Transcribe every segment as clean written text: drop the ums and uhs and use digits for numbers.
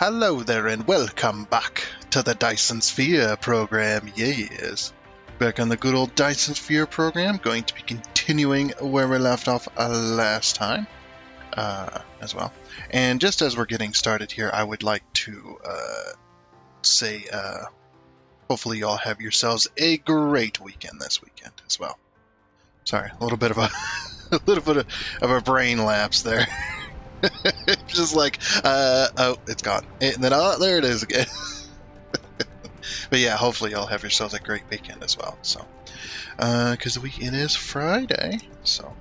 Hello there and welcome back to the Dyson Sphere Program, yes. Back on the good old Dyson Sphere Program, going to be continuing where we left off last time as well. And just as we're getting started here, I would like to say hopefully you all have yourselves a great weekend this weekend as well. Sorry, a little bit of a brain lapse there. Just like, oh, it's gone. And then, oh, there it is again. But yeah, hopefully y'all have yourselves a great weekend as well. So, because it is Friday. So,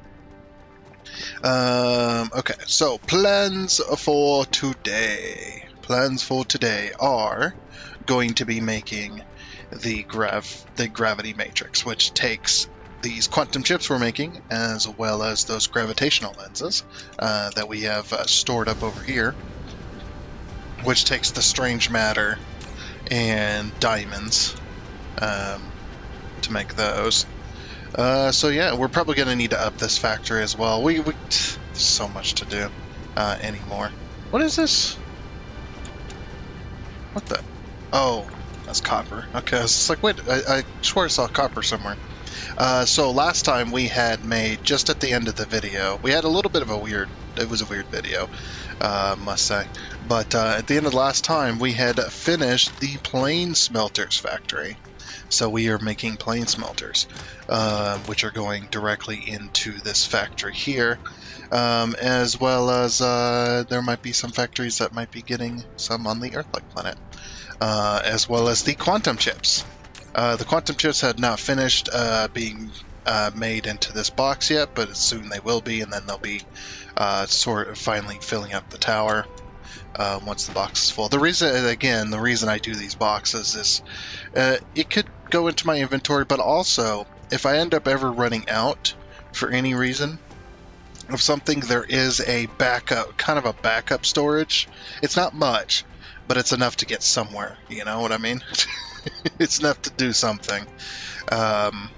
okay. So plans for today. Plans for today are going to be making the gravity matrix, which takes these quantum chips we're making, as well as those gravitational lenses that we have stored up over here, which takes the strange matter and diamonds to make those. So yeah, we're probably going to need to up this factory as well. There's so much to do anymore. What is this? What the? Oh, that's copper. Okay, I was just like, wait, I swear I saw copper somewhere. So last time we had made, just at the end of the video, we had a little bit of it was a weird video, must say. But at the end of the last time, we had finished the plane smelters factory. So we are making plane smelters, which are going directly into this factory here, as well as there might be some factories that might be getting some on the Earth-like planet, as well as the quantum chips. The quantum chips had not finished being made into this box yet, but soon they will be, and then they'll be sort of finally filling up the tower once the box is full. The reason I do these boxes is it could go into my inventory, but also if I end up ever running out for any reason of something, there is a backup, kind of a backup storage. It's not much, but it's enough to get somewhere. You know what I mean? It's enough to do something. I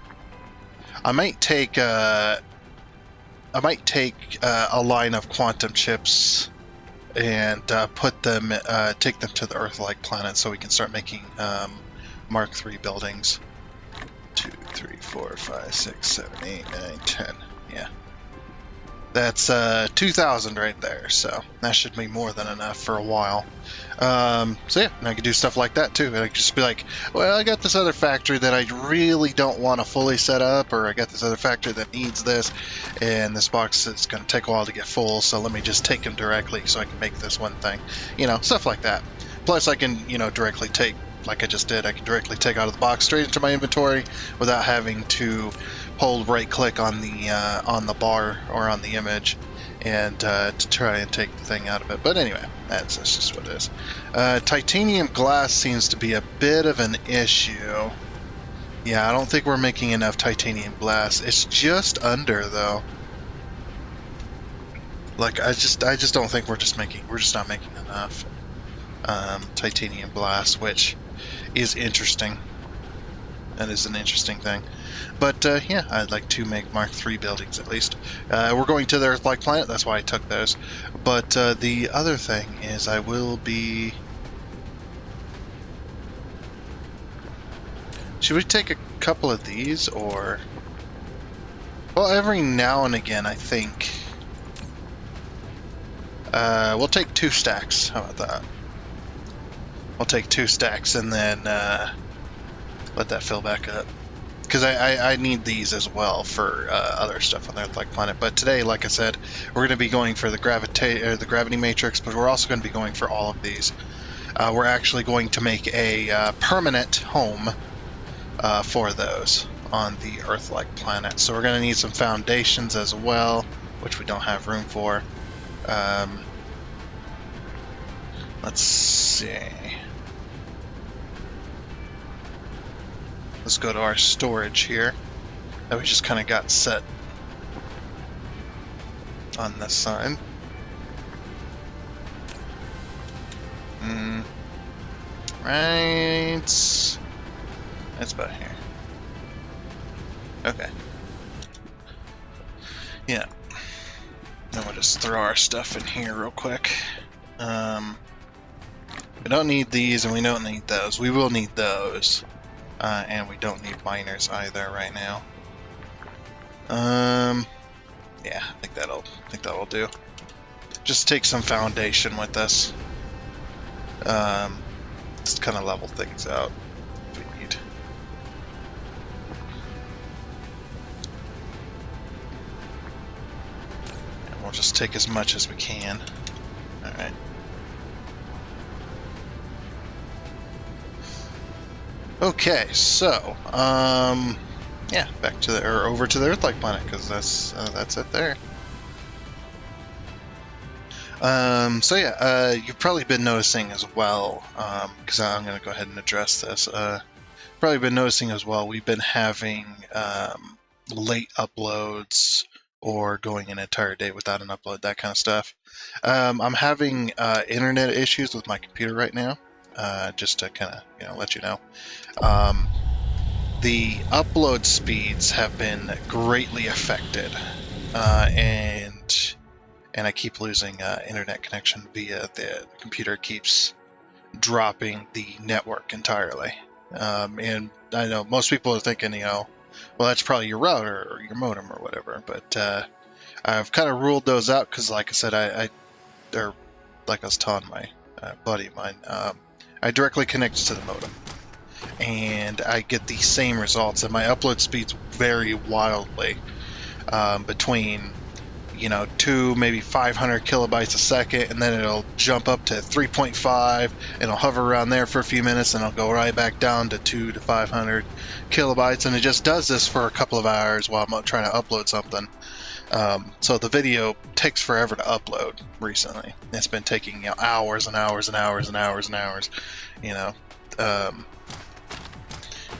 might take a line of quantum chips and take them to the Earth-like planet so we can start making Mark III buildings. 2, 3, 4, 5, 6, 7, 8, 9, 10. Yeah. That's 2,000 right there, so that should be more than enough for a while. So yeah, and I could do stuff like that too. I could just be like, well, I got this other factory that I really don't want to fully set up, or I got this other factory that needs this, and this box is going to take a while to get full, so let me just take them directly so I can make this one thing. You know, stuff like that. Plus I can, directly take, like I just did, I can directly take out of the box straight into my inventory without having to hold right click on the bar or on the image and to try and take the thing out of it. But anyway, that's just what it is. Titanium glass seems to be a bit of an issue. Yeah, I don't think we're making enough titanium glass. It's just under though. Like I just don't think we're just not making enough titanium glass, which is interesting. That is an interesting thing. But yeah, I'd like to make Mark III buildings at least. We're going to the Earth-like planet, that's why I took those. But the other thing is I will be... Should we take a couple of these, or... Well, every now and again, I think... we'll take 2 stacks. How about that? We'll take 2 stacks and then let that fill back up. Because I need these as well for other stuff on the Earth-like planet. But today, like I said, we're going to be going for the gravity matrix, but we're also going to be going for all of these. We're actually going to make a permanent home for those on the Earth-like planet. So we're going to need some foundations as well, which we don't have room for. Let's see. Let's go to our storage here that we just kind of got set on this side. Right. That's about here. Okay. Yeah. Then we'll just throw our stuff in here real quick. We don't need these, and we don't need those. We will need those. And we don't need miners either right now. Yeah, I think that'll do. Just take some foundation with us. Just kind of level things out if we need. And we'll just take as much as we can. Alright. Okay, so, yeah, back to the, or over to the Earth-like planet, because that's it there. So yeah, you've probably been noticing as well, because I'm going to go ahead and address this. Probably been noticing as well, we've been having late uploads or going an entire day without an upload, that kind of stuff. I'm having internet issues with my computer right now, just to kind of let you know. The upload speeds have been greatly affected, and I keep losing internet connection via the computer keeps dropping the network entirely. And I know most people are thinking, well, that's probably your router or your modem or whatever, but I've kind of ruled those out because, like I said, or like I was telling my buddy of mine, I directly connect to the modem, and I get the same results, and my upload speeds vary wildly between 2, maybe 500 kilobytes a second, and then it'll jump up to 3.5, and it'll hover around there for a few minutes, and it'll go right back down to 2 to 500 kilobytes, and it just does this for a couple of hours while I'm trying to upload something. So the video takes forever to upload recently. It's been taking hours and hours and hours and hours and hours,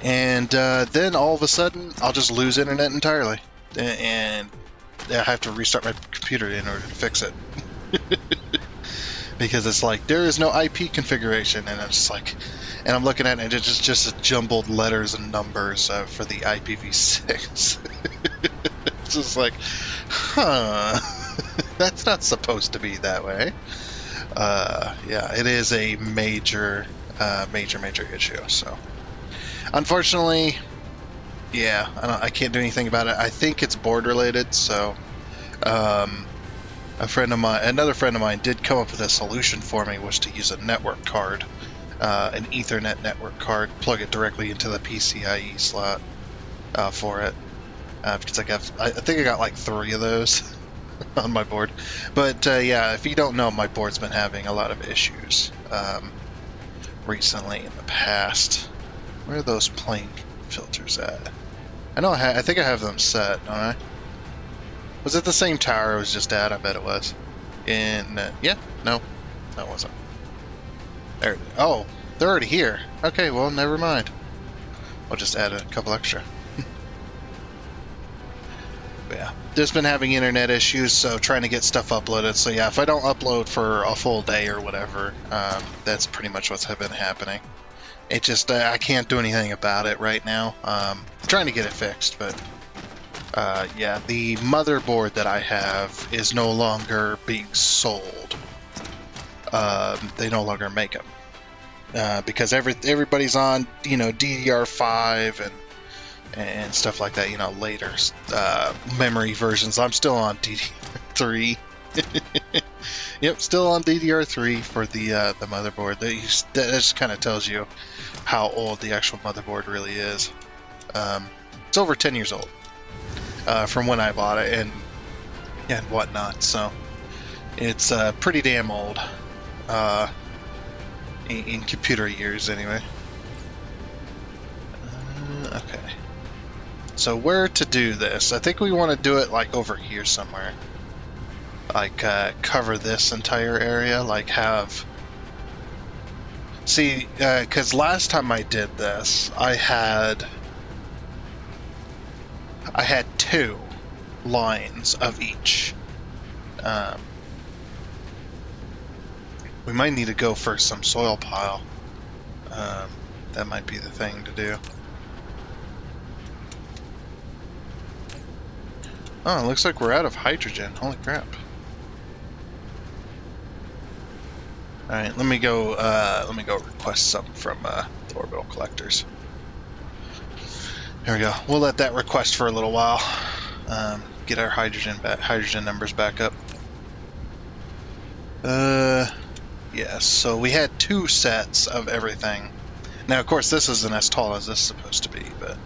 and then all of a sudden I'll just lose internet entirely, and I have to restart my computer in order to fix it. Because it's like, there is no IP configuration, and I'm just like, and I'm looking at it, and it's just jumbled letters and numbers for the IPv6. It's just like, that's not supposed to be that way. Yeah, it is a major issue. So, unfortunately, yeah, I can't do anything about it. I think it's board related. So, another friend of mine did come up with a solution for me, was to use a network card, an Ethernet network card, plug it directly into the PCIe slot for it. Because I think I got like 3 of those on my board. But yeah, if you don't know, my board's been having a lot of issues recently in the past. Where are those plane filters at? I know I think I have them set, don't I? Was it the same tower I was just at? I bet it was. Yeah, no, that wasn't. There. Oh, they're already here. Okay, well, never mind. I'll just add a couple extra. But yeah, just been having internet issues, so trying to get stuff uploaded. So yeah, if I don't upload for a full day or whatever, that's pretty much what's been happening. It just, I can't do anything about it right now. Trying to get it fixed, but yeah, the motherboard that I have is no longer being sold. They no longer make them because everybody's on DDR5 and stuff like that. Later memory versions. I'm still on DDR3. Yep, still on DDR3 for the motherboard. That just kind of tells you how old the actual motherboard really is. It's over 10 years old from when I bought it and whatnot. So it's pretty damn old in computer years, anyway. Okay. So where to do this? I think we want to do it like over here somewhere. Like cover this entire area. Like have. See, because last time I did this, I had 2 lines of each. We might need to go for some soil pile. That might be the thing to do. Oh, it looks like we're out of hydrogen. Holy crap. All right, let me go. Let me go request something from the orbital collectors. There we go. We'll let that request for a little while. Get our hydrogen numbers back up. Yeah. So we had 2 sets of everything. Now, of course, this isn't as tall as this is supposed to be, but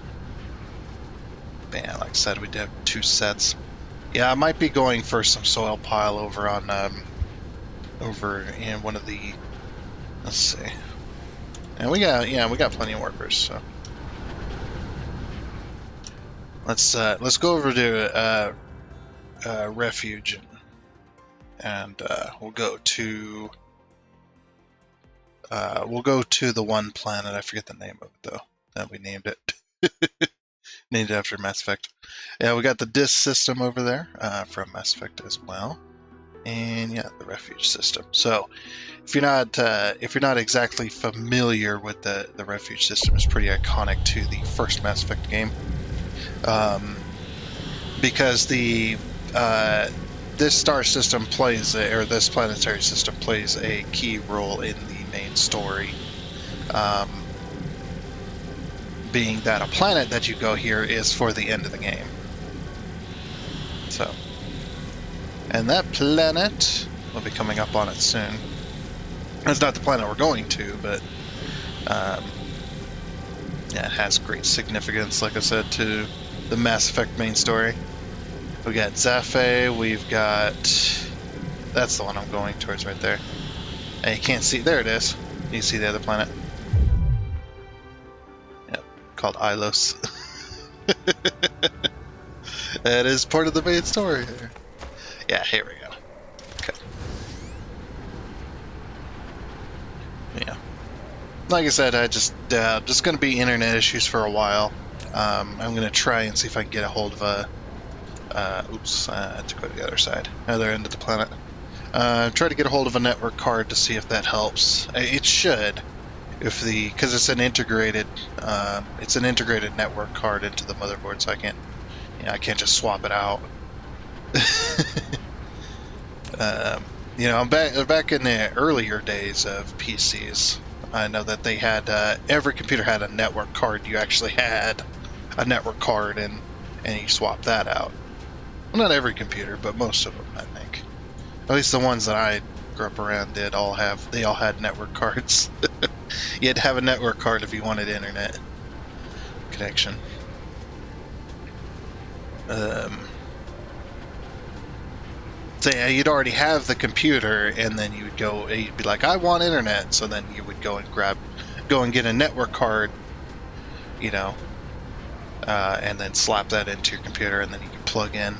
yeah, like I said, we did have 2 sets. Yeah, I might be going for some soil pile over on over in one of the. Let's see. And we got plenty of workers. So let's go over to refuge and we'll go to the one planet. I forget the name of it though. That we named it. Named it after Mass Effect. Yeah, we got the disk system over there from Mass Effect as well, and yeah, the refuge system. So if you're not exactly familiar with the refuge system, it's pretty iconic to the first Mass Effect game, because this star system plays or this planetary system plays a key role in the main story. Being that a planet that you go here is for the end of the game. So, and that planet, we'll be coming up on it soon. It's not the planet we're going to, but yeah, it has great significance, like I said, to the Mass Effect main story. We got Zaffe, we've got... That's the one I'm going towards right there. And you can't see... There it is. You can see the other planet. Yep, called Ilos. That is part of the main story here. Yeah, here we go. Okay. Yeah. Like I said, I just going to be internet issues for a while. I'm going to try and see if I can get a hold of a... oops, I had to go to the other side. Other end of the planet. Try to get a hold of a network card to see if that helps. It should, because it's an integrated network card into the motherboard, so I can't just swap it out. Back in the earlier days of PCs, I know that they had every computer had a network card. You actually had a network card, and you swap that out. Well, not every computer, but most of them, I think. At least the ones that I grew up around they all had network cards. You had to have a network card if you wanted internet connection. So yeah, you'd already have the computer, and then you'd be like, I want internet. So then you would go and get a network card, and then slap that into your computer, and then you can plug in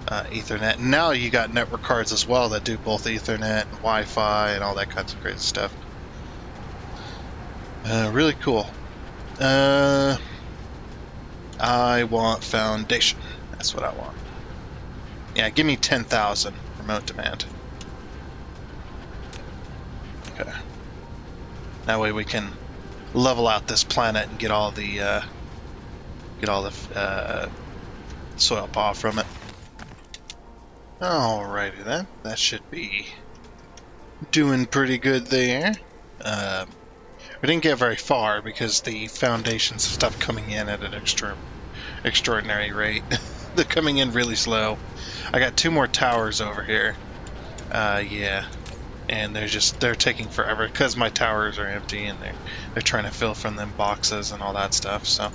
Ethernet. And now you got network cards as well that do both Ethernet and Wi-Fi and all that kinds of crazy stuff. Really cool. I want Foundation. That's what I want. Yeah, give me 10,000 remote demand. Okay. That way we can level out this planet and get all the soil paw from it. Alrighty then, that should be doing pretty good there. We didn't get very far because the foundations stuff coming in at an extraordinary rate. They're coming in really slow. I got 2 more towers over here. Yeah, and they're taking forever because my towers are empty and they're trying to fill from them boxes and all that stuff. So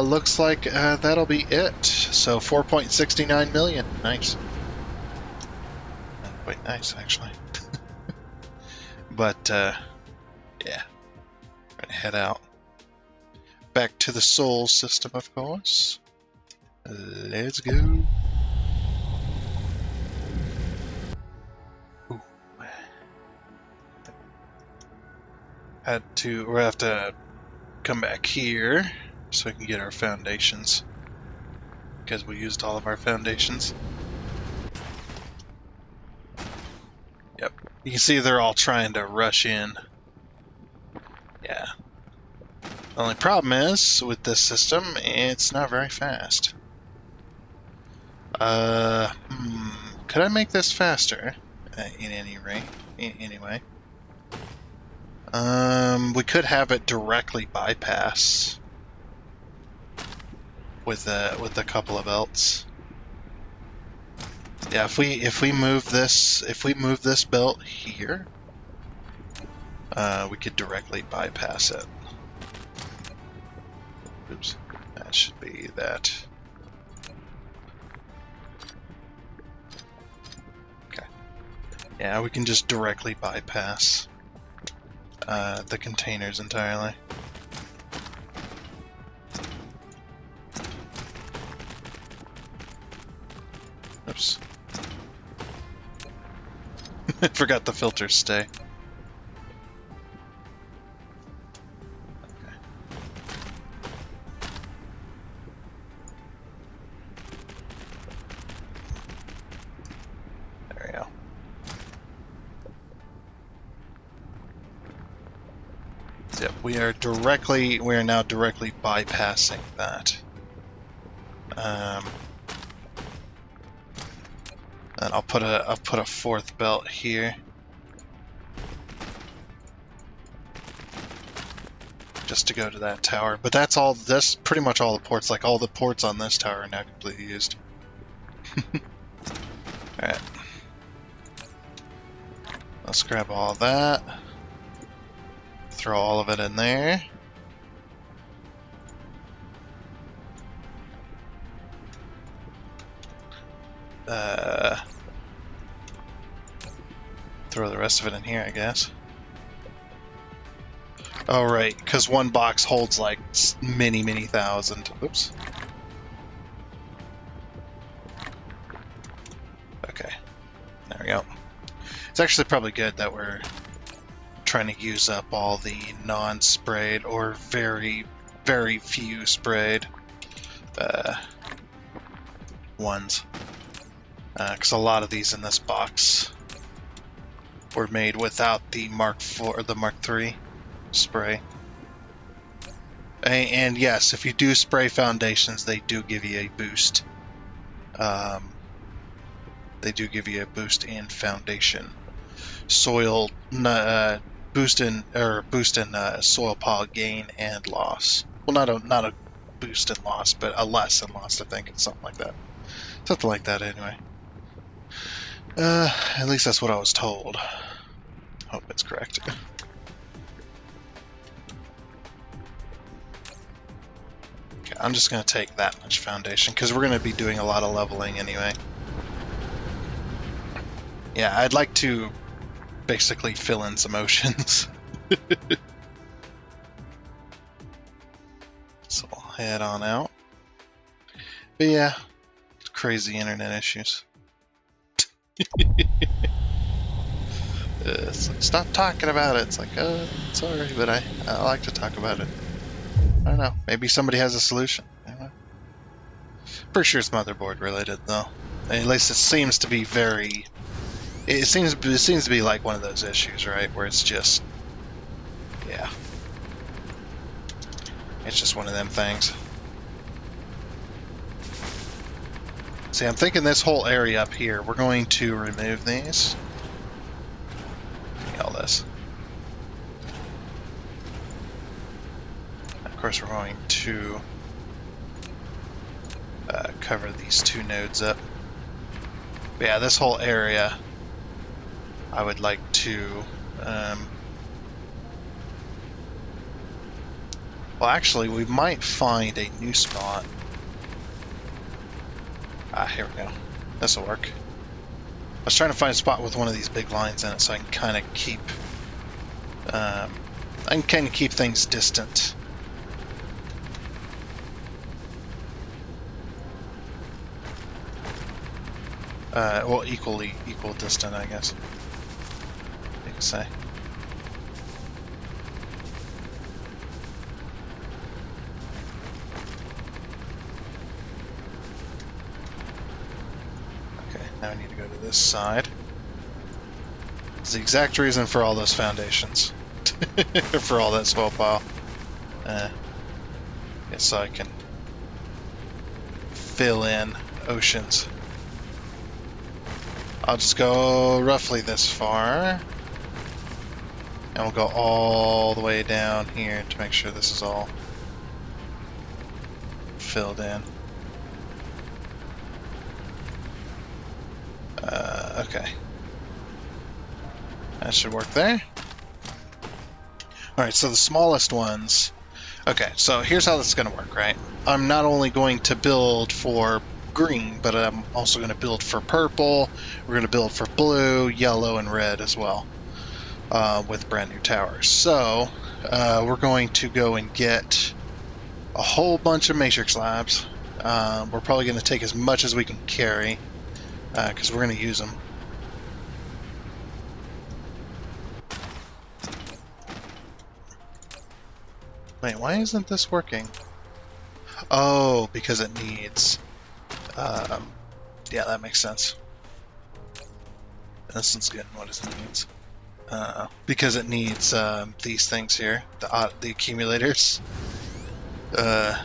looks like that'll be it. So 4.69 million. Nice. Quite nice, actually. But yeah, gonna head out back to the Sol system, of course. Let's go. Ooh. We'll have to come back here so we can get our foundations, because we used all of our foundations. Yep. You can see they're all trying to rush in. Yeah. The only problem is, with this system, it's not very fast. Could I make this faster? in any rate. Anyway, we could have it directly bypass with a couple of belts. Yeah, if we move this belt here, we could directly bypass it. Oops, that should be that. Okay. Yeah, we can just directly bypass the containers entirely. Oops. I forgot the filters stay. Okay. There we go. So, yep, we are now directly bypassing that. And I'll put a fourth belt here. Just to go to that tower. But that's pretty much all the ports. Like all the ports on this tower are now completely used. Alright. Let's grab all that. Throw all of it in there. Throw the rest of it in here, I guess. Oh, right, because one box holds like many thousand. Oops. Okay. There we go. It's actually probably good that we're trying to use up all the non-sprayed or very few sprayed ones. Because a lot of these in this box were made without the Mark IV or the Mark III spray. And yes, if you do spray foundations, they do give you a boost. They do give you a boost in foundation, soil boost in soil pile gain and loss. Well, not a boost in loss, but a less in loss. I think it's something like that. Something like that, anyway. At least that's what I was told. Hope it's correct. Okay, I'm just going to take that much foundation, because we're going to be doing a lot of leveling anyway. Yeah, I'd like to basically fill in some oceans. So I'll head on out. But yeah, crazy internet issues. It's like, stop talking about it. It's like, sorry, but I like to talk about it. I don't know. Maybe somebody has a solution. I don't know. Pretty sure it's motherboard related, though. At least it seems to be very. It seems to be like one of those issues, right? Where it's just, yeah, it's just one of them things. See, I'm thinking this whole area up here, we're going to remove these. All this. Of course, we're going to cover these two nodes up. But yeah, this whole area, I would like to. Well, actually, we might find a new spot. Ah, here we go. This will work. I was trying to find a spot with one of these big lines in it, so I can kind of keep. I can kind of keep things distant. Well, equal distant, I guess. You can say. Okay, now I need to go to this side. It's the exact reason for all those foundations. For all that soil pile. So I can fill in oceans. I'll just go roughly this far. And we'll go all the way down here to make sure this is all filled in. Okay. That should work there. Alright, so the smallest ones. Okay, so here's how this is going to work, right? I'm not only going to build for green, but I'm also going to build for purple. We're going to build for blue, yellow, and red as well, with brand new towers. So we're going to go and get a whole bunch of matrix slabs. We're probably going to take as much as we can carry, because we're going to use them. Wait, why isn't this working? Oh, because it needs... yeah, that makes sense. This one's getting what it needs. Because it needs these things here, the accumulators. And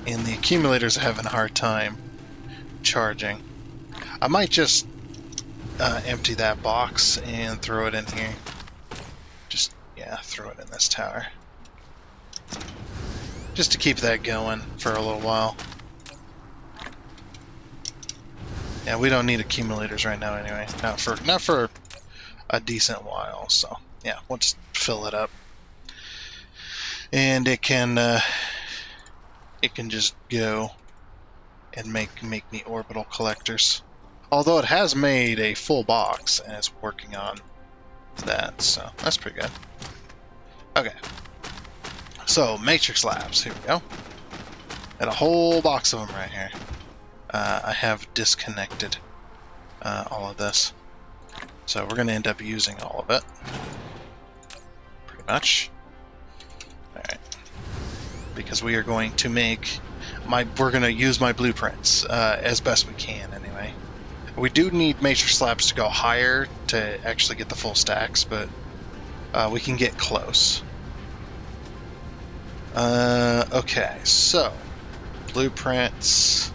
the accumulators are having a hard time charging. I might just empty that box and throw it in here. Just, yeah, throw it in this tower. Just to keep that going for a little while. Yeah, we don't need accumulators right now anyway. Not for a decent while, so yeah, we'll just fill it up. And it can just go and make me orbital collectors. Although it has made a full box and it's working on that, so that's pretty good. Okay. So, matrix slabs, here we go. And a whole box of them right here. I have disconnected all of this. So we're going to end up using all of it. Pretty much. Alright. Because we are going to make we're going to use my blueprints as best we can anyway. We do need matrix slabs to go higher to actually get the full stacks, but we can get close. Okay, so blueprints,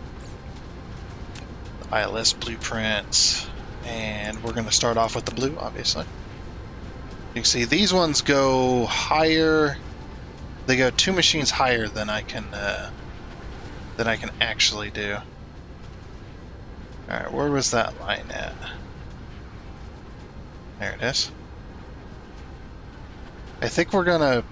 ILS blueprints, and we're going to start off with the blue, obviously. You can see these ones go higher. They go 2 machines higher than I can actually do. All right, where was that line at? There it is. I think we're gonna.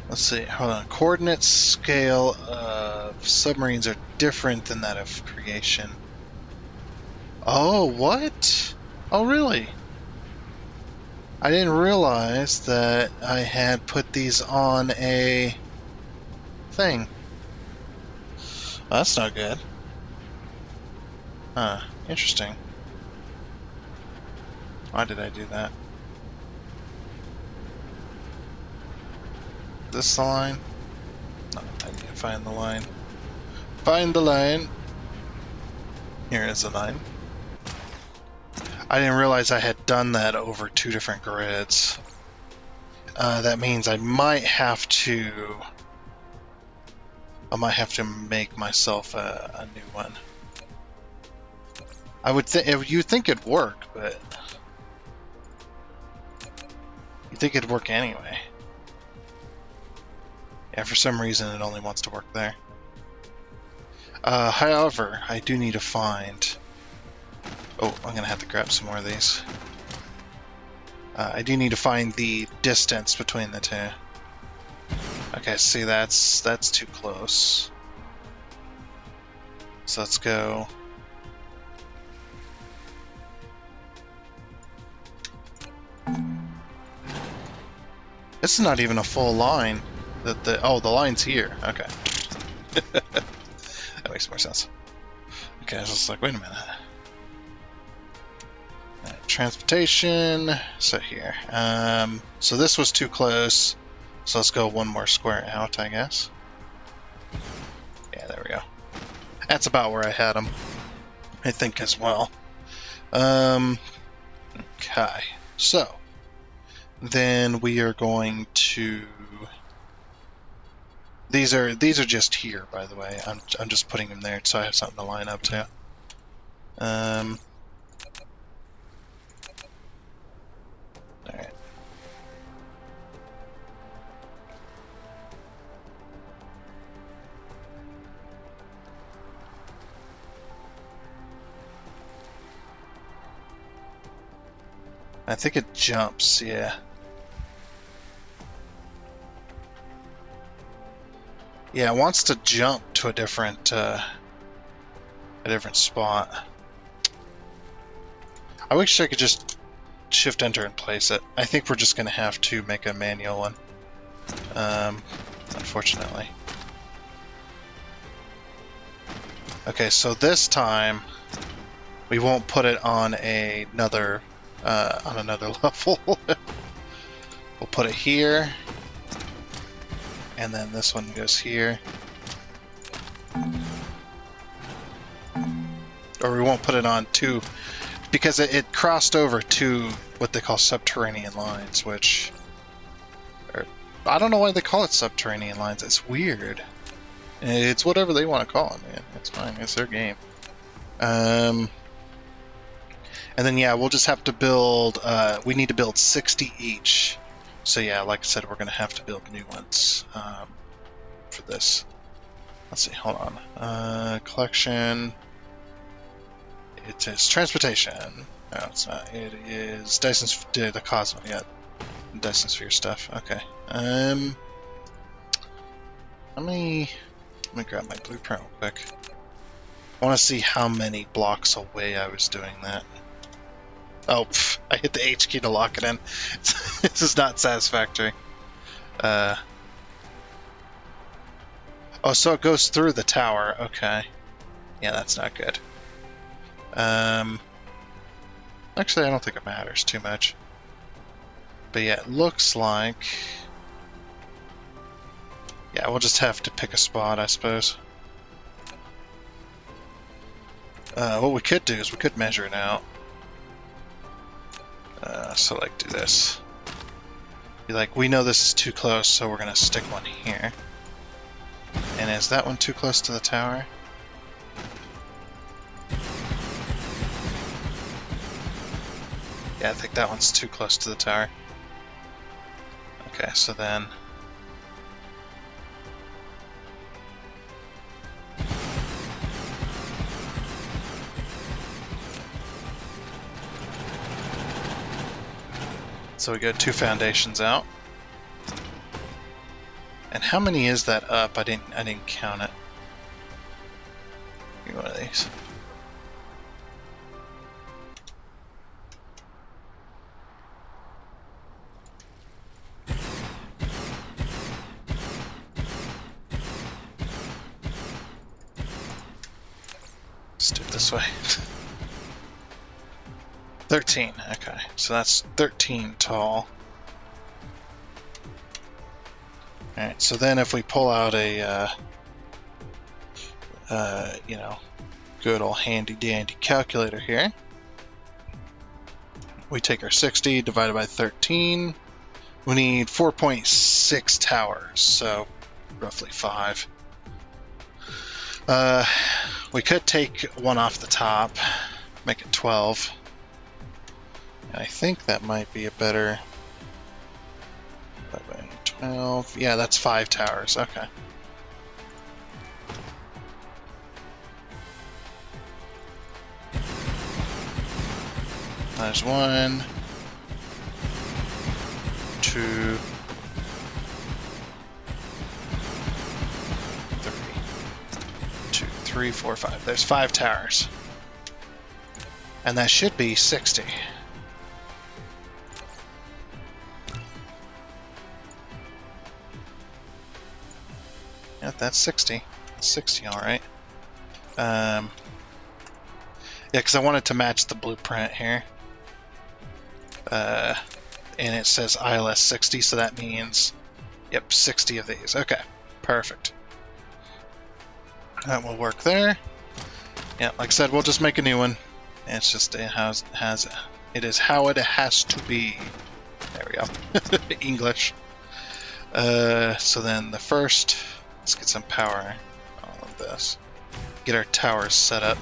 Let's see, hold on. Coordinate scale of submarines are different than that of creation. Oh, what? Oh, really? I didn't realize that I had put these on a thing. Well, that's not good. Huh, interesting. Why did I do that? This line? No, I need to find the line. Find the line! Here is the line. I didn't realize I had done that over 2 different grids. That means I might have to make myself a new one. I would you'd think it'd work, but you'd think it'd work anyway. Yeah, for some reason it only wants to work there. However, I do need to find... Oh, I'm gonna have to grab some more of these. I do need to find the distance between the two. Okay, see, that's too close. So let's go... This is not even a full line. Oh, the line's here. Okay. That makes more sense. Okay, I was just like, wait a minute. Transportation. So here. So this was too close. So let's go one more square out, I guess. Yeah, there we go. That's about where I had them, I think, as well. Okay. So then we are going to These are just here, by the way. I'm just putting them there so I have something to line up to. All right. I think it jumps, yeah. Yeah, it wants to jump to a different spot. I wish I could just shift enter and place it. I think we're just gonna have to make a manual one. Unfortunately. Okay, so this time we won't put it on another level. We'll put it here, and then this one goes here. Or we won't put it on two, because it crossed over to what they call subterranean lines, which I don't know why they call it subterranean lines. It's weird. It's whatever they want to call it, man. It's fine. It's their game. And then yeah, we'll just have to build. We need to build 60 each. So yeah, like I said, we're gonna have to build new ones for this. Let's see. Hold on. Collection. It is transportation. No, it's not. It is Dyson. The Cosmo. Yeah, Dyson Sphere stuff. Okay. Let me grab my blueprint real quick. I want to see how many blocks away I was doing that. Oh, I hit the H key to lock it in. This is not satisfactory. Oh, so it goes through the tower. Okay. Yeah, that's not good. Actually, I don't think it matters too much. But yeah, it looks like... Yeah, we'll just have to pick a spot, I suppose. What we could do is we could measure it out. So like do this. Be like, we know this is too close, so we're gonna stick one here. And is that one too close to the tower? Yeah, I think that one's too close to the tower. Okay, so then... So we got 2 foundations out. And how many is that up? I didn't count it. Give me one of these. Let's do it this way. 13, okay, so that's 13 tall. Alright, so then if we pull out a, you know, good old handy dandy calculator here, we take our 60 divided by 13, we need 4.6 towers, so roughly 5. We could take one off the top, make it 12. I think that might be a better... 12... Yeah, that's 5 towers. Okay. There's 1, 2, 3, 4, 5. There's 5 towers. And that should be 60. Yeah, that's 60. That's 60, alright. Yeah, because I wanted to match the blueprint here. And it says ILS 60, so that means, yep, 60 of these. Okay, perfect. That will work there. Yeah, like I said, we'll just make a new one. It's just it is how it has to be. There we go. English. So then the first Let's get some power on this. Get our towers set up.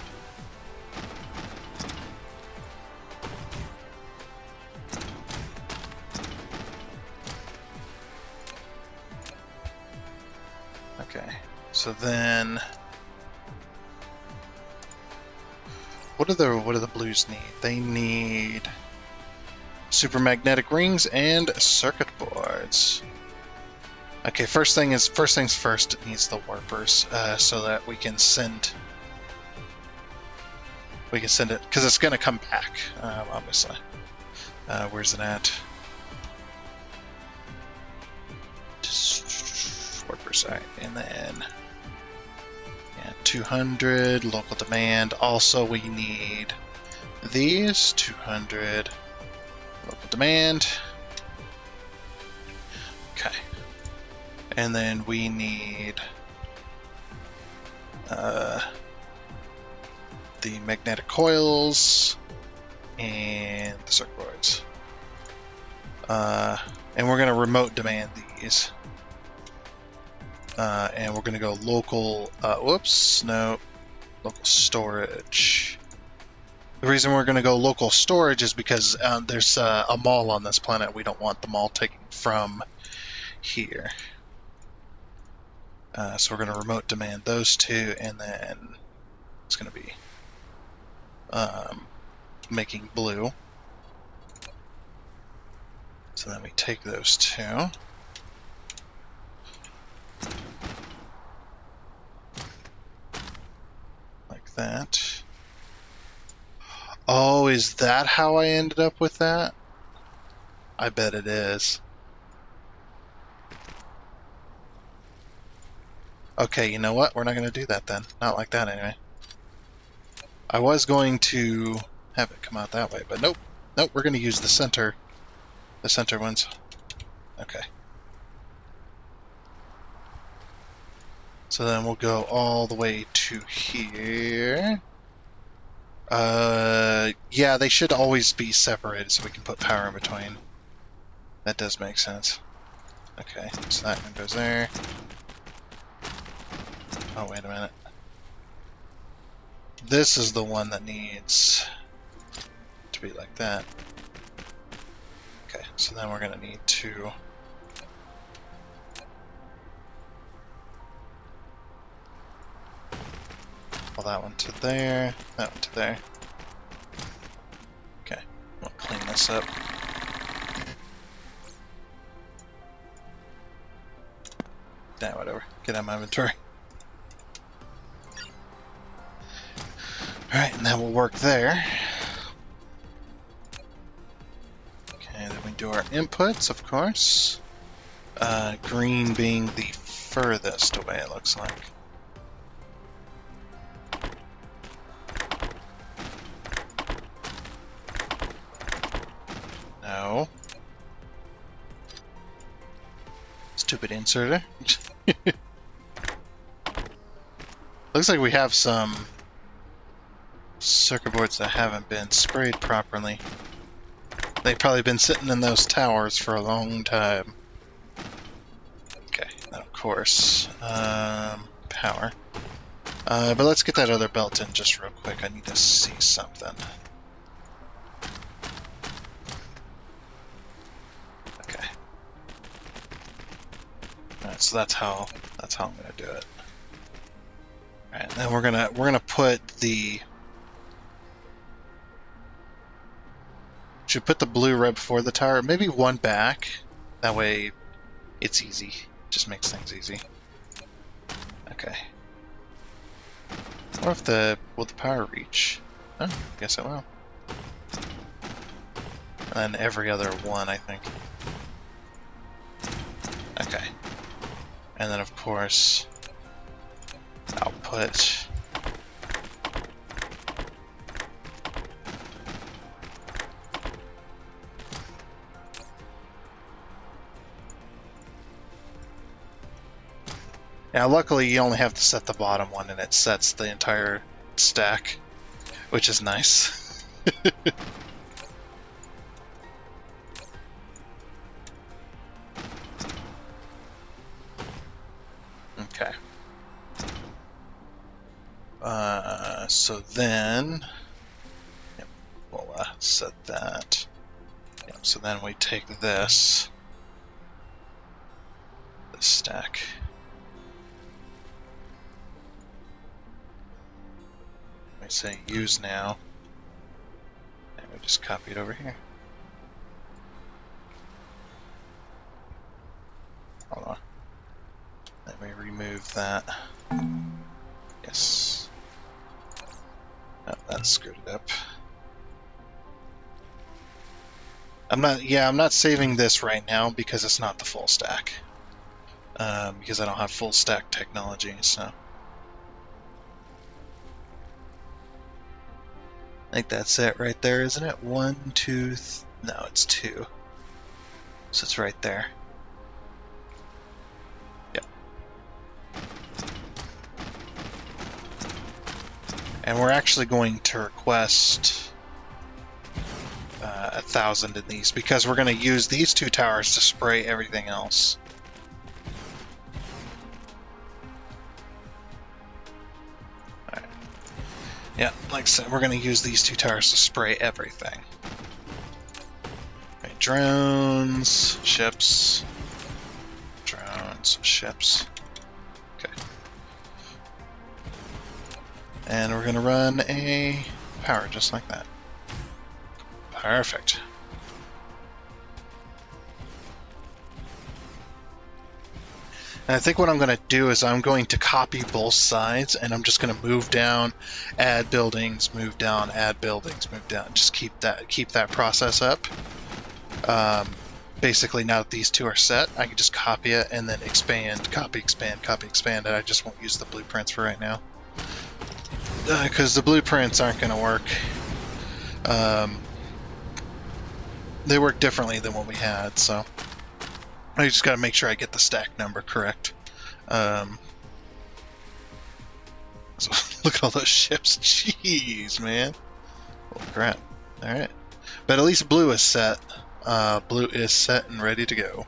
Okay, so then what do the blues need? They need supermagnetic rings and circuit boards. Okay, first things first. It needs the warpers, so that we can send it because it's gonna come back, obviously. Where's it at? Warpers, alright, and then 200 local demand. Also, we need these 200 local demand. Okay. And then we need the magnetic coils and the circuit boards. And we're going to remote demand these. And we're going to go local, local storage. The reason we're going to go local storage is because there's a mall on this planet. We don't want the mall taken from here. So we're going to remote demand those two, and then it's going to be making blue. So then we take those two. Like that. Oh, is that how I ended up with that? I bet it is. Okay, you know what? We're not going to do that then. Not like that anyway. I was going to have it come out that way, but nope. Nope, we're going to use the center ones. Okay. So then we'll go all the way to here. Yeah, they should always be separated so we can put power in between. That does make sense. Okay, so that one goes there. Oh, wait a minute. This is the one that needs to be like that. Okay, so then we're going to need to... pull that one to there, that one to there. Okay, we'll clean this up. Nah, whatever. Get out of my inventory. Alright, and that will work there. Okay, then we do our inputs, of course. Green being the furthest away, it looks like. No. Stupid inserter. Looks like we have some circuit boards that haven't been sprayed properly. They've probably been sitting in those towers for a long time. Okay, now of course, power. But let's get that other belt in just real quick. I need to see something. Okay. Alright, so that's how I'm gonna do it. Alright, then we're gonna put the... Should put the blue right before the tower, maybe one back. That way it's easy. Just makes things easy. Okay. What if will the power reach? Oh, I guess it will. And then every other one, I think. Okay. And then of course, output. Now, luckily, you only have to set the bottom one, and it sets the entire stack, which is nice. Okay. So then, yep, we'll set that. Yep, so then we take this stack. Let me say use now. And we just copy it over here. Hold on. Let me remove that. Yes. Oh, that screwed it up. I'm not saving this right now because it's not the full stack. Because I don't have full stack technology, so. I think that's it right there, isn't it? 1, 2, no, it's 2. So it's right there. Yep. And we're actually going to request 1,000 in these because we're going to use these 2 towers to spray everything else. Alright. Yeah, like I said, we're going to use these 2 towers to spray everything. Okay, drones, ships. Drones, ships. Okay. And we're going to run a power just like that. Perfect. And I think what I'm going to do is I'm going to copy both sides, and I'm just going to move down, add buildings, move down, add buildings, move down. Just keep that process up. Basically, now that these 2 are set, I can just copy it and then expand, copy, expand, copy, expand, and I just won't use the blueprints for right now. Because the blueprints aren't going to work. They work differently than what we had, so I just got to make sure I get the stack number correct. So look at all those ships. Jeez, man. Oh, crap. Alright. But at least blue is set. Blue is set and ready to go.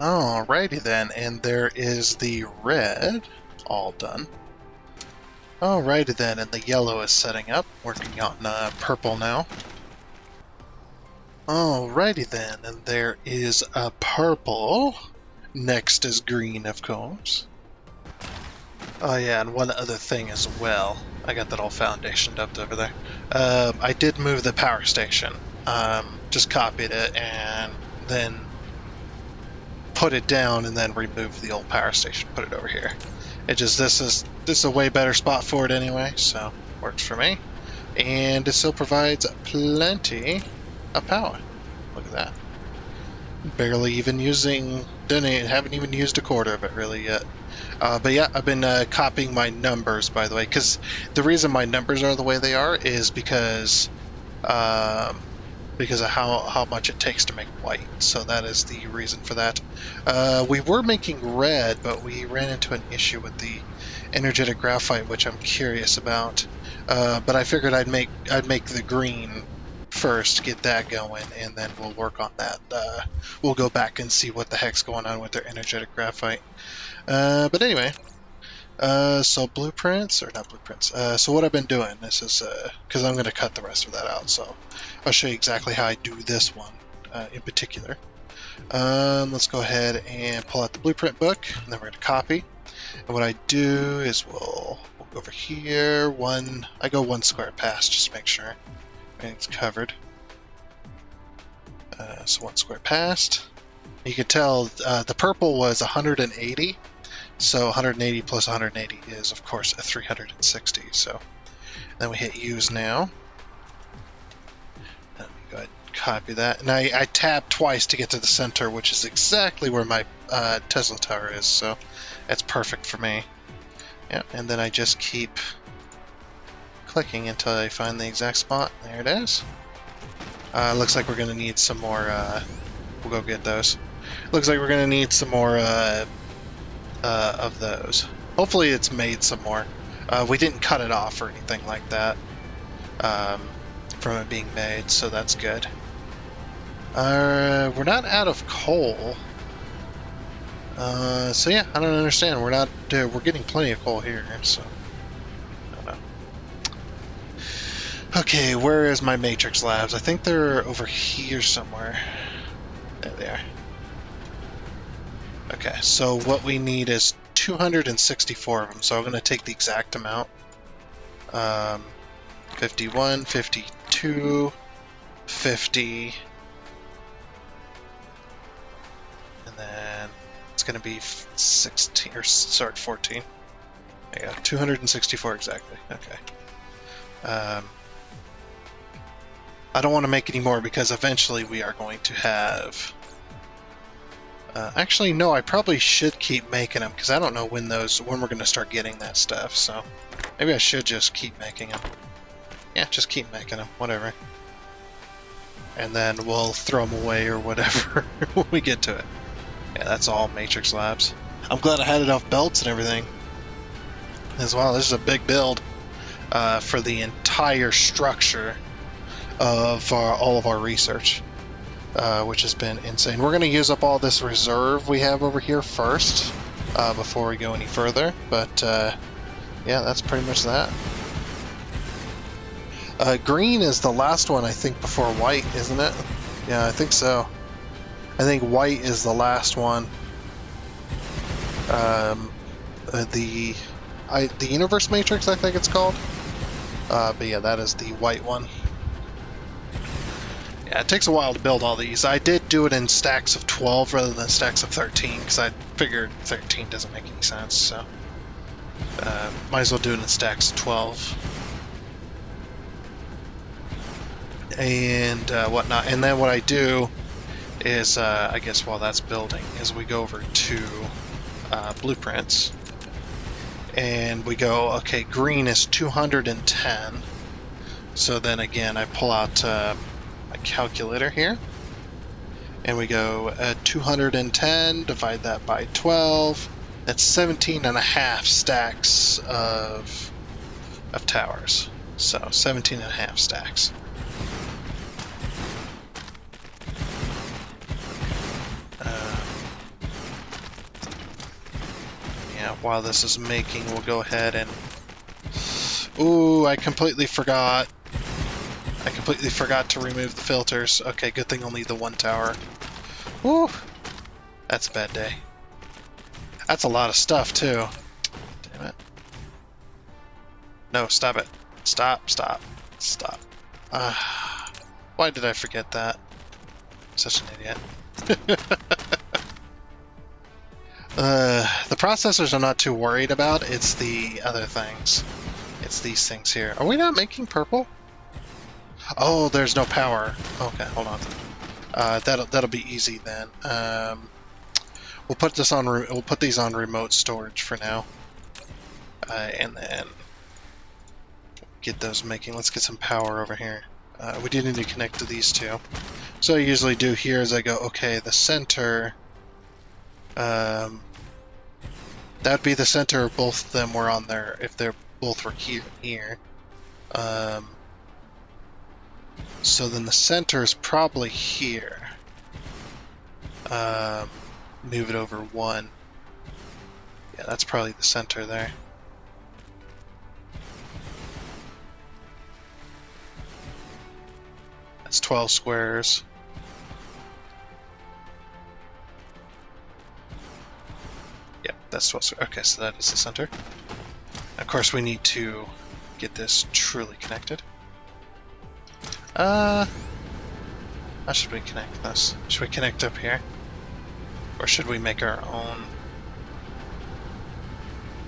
Alrighty then, and there is the red all done. Alrighty then, and the yellow is setting up, working on purple now. Alrighty then, and there is a purple. Next is green, of course. Oh yeah, and one other thing as well. I got that all foundationed up over there. I did move the power station. Just copied it and then put it down and then removed the old power station, put it over here. This is a way better spot for it anyway, so works for me. And it still provides plenty of power. Look at that. Barely even haven't even used a quarter of it really yet. But yeah, I've been copying my numbers, by the way, because the reason my numbers are the way they are is because of how much it takes to make white. So that is the reason for that. We were making red, but we ran into an issue with the energetic graphite, which I'm curious about. But I figured I'd make the green first, get that going, and then we'll work on that. We'll go back and see what the heck's going on with their energetic graphite. But anyway, so blueprints, or not blueprints, so what I've been doing, this is, because I'm going to cut the rest of that out, so I'll show you exactly how I do this one in particular. Let's go ahead and pull out the blueprint book, and then we're going to copy. And what I do is we'll go over here, I go 1 square past, just to make sure it's covered. So 1 square past. You can tell the purple was 180, so 180 plus 180 is, of course, a 360. So then we hit use now. Let me go ahead and copy that. And I tab twice to get to the center, which is exactly where my Tesla tower is, so that's perfect for me. Yeah, and then I just keep clicking until I find the exact spot. There it is. Looks like we're going to need some more, we'll go get those. Looks like we're going to need some more of those. Hopefully it's made some more. We didn't cut it off or anything like that from it being made, so that's good. We're not out of coal. So yeah, I don't understand. We're getting plenty of coal here, so I don't know. Okay, where is my matrix labs? I think they're over here somewhere. There they are. Okay, so what we need is 264 of them, so I'm going to take the exact amount. 51, 52, 50, and then it's going to be 16, or sorry, 14. There you go, 264 exactly, okay. I don't want to make any more because eventually we are going to have... actually, no, I probably should keep making them because I don't know when we're going to start getting that stuff, so maybe I should just keep making them. Yeah, just keep making them, whatever. And then we'll throw them away or whatever when we get to it. Yeah, that's all Matrix Labs. I'm glad I had enough belts and everything as well. This is a big build for the entire structure of all of our research, which has been insane. We're going to use up all this reserve we have over here first before we go any further, but yeah, that's pretty much that. Green is the last one, I think, before white, isn't it? Yeah, I think so. I think white is the last one. The Universe Matrix, I think it's called. But yeah, that is the white one. Yeah, it takes a while to build all these. I did do it in stacks of 12 rather than stacks of 13, because I figured 13 doesn't make any sense, so... might as well do it in stacks of 12. And whatnot. And then what I do is, I guess while that's building, is we go over to blueprints. And we go, okay, green is 210. So then again, I pull out my calculator here. And we go 210, divide that by 12. That's 17 and a half stacks of towers. So 17 and a half stacks. Yeah, while this is making, we'll go ahead and... Ooh, I completely forgot. I completely forgot to remove the filters. Okay, good thing only the one tower. Woo! That's a bad day. That's a lot of stuff, too. Damn it. No, stop it. Stop, stop, stop. Why did I forget that? Such an idiot. The processors I'm not too worried about. It's the other things. It's these things here. Are we not making purple? Oh, there's no power. Okay, hold on. That'll be easy then. We'll put this on. We'll put these on remote storage for now, and then get those making. Let's get some power over here. We do need to connect to these two. So I usually do here is I go, okay, the center. That would be the center if both of them were on there, if they're both were here. So then the center is probably here. Move it over one. Yeah, that's probably the center there. That's 12 squares. Yep, that's 12 squares. Okay, so that is the center. Of course, we need to get this truly connected. How should we connect this? Should we connect up here? Or should we make our own?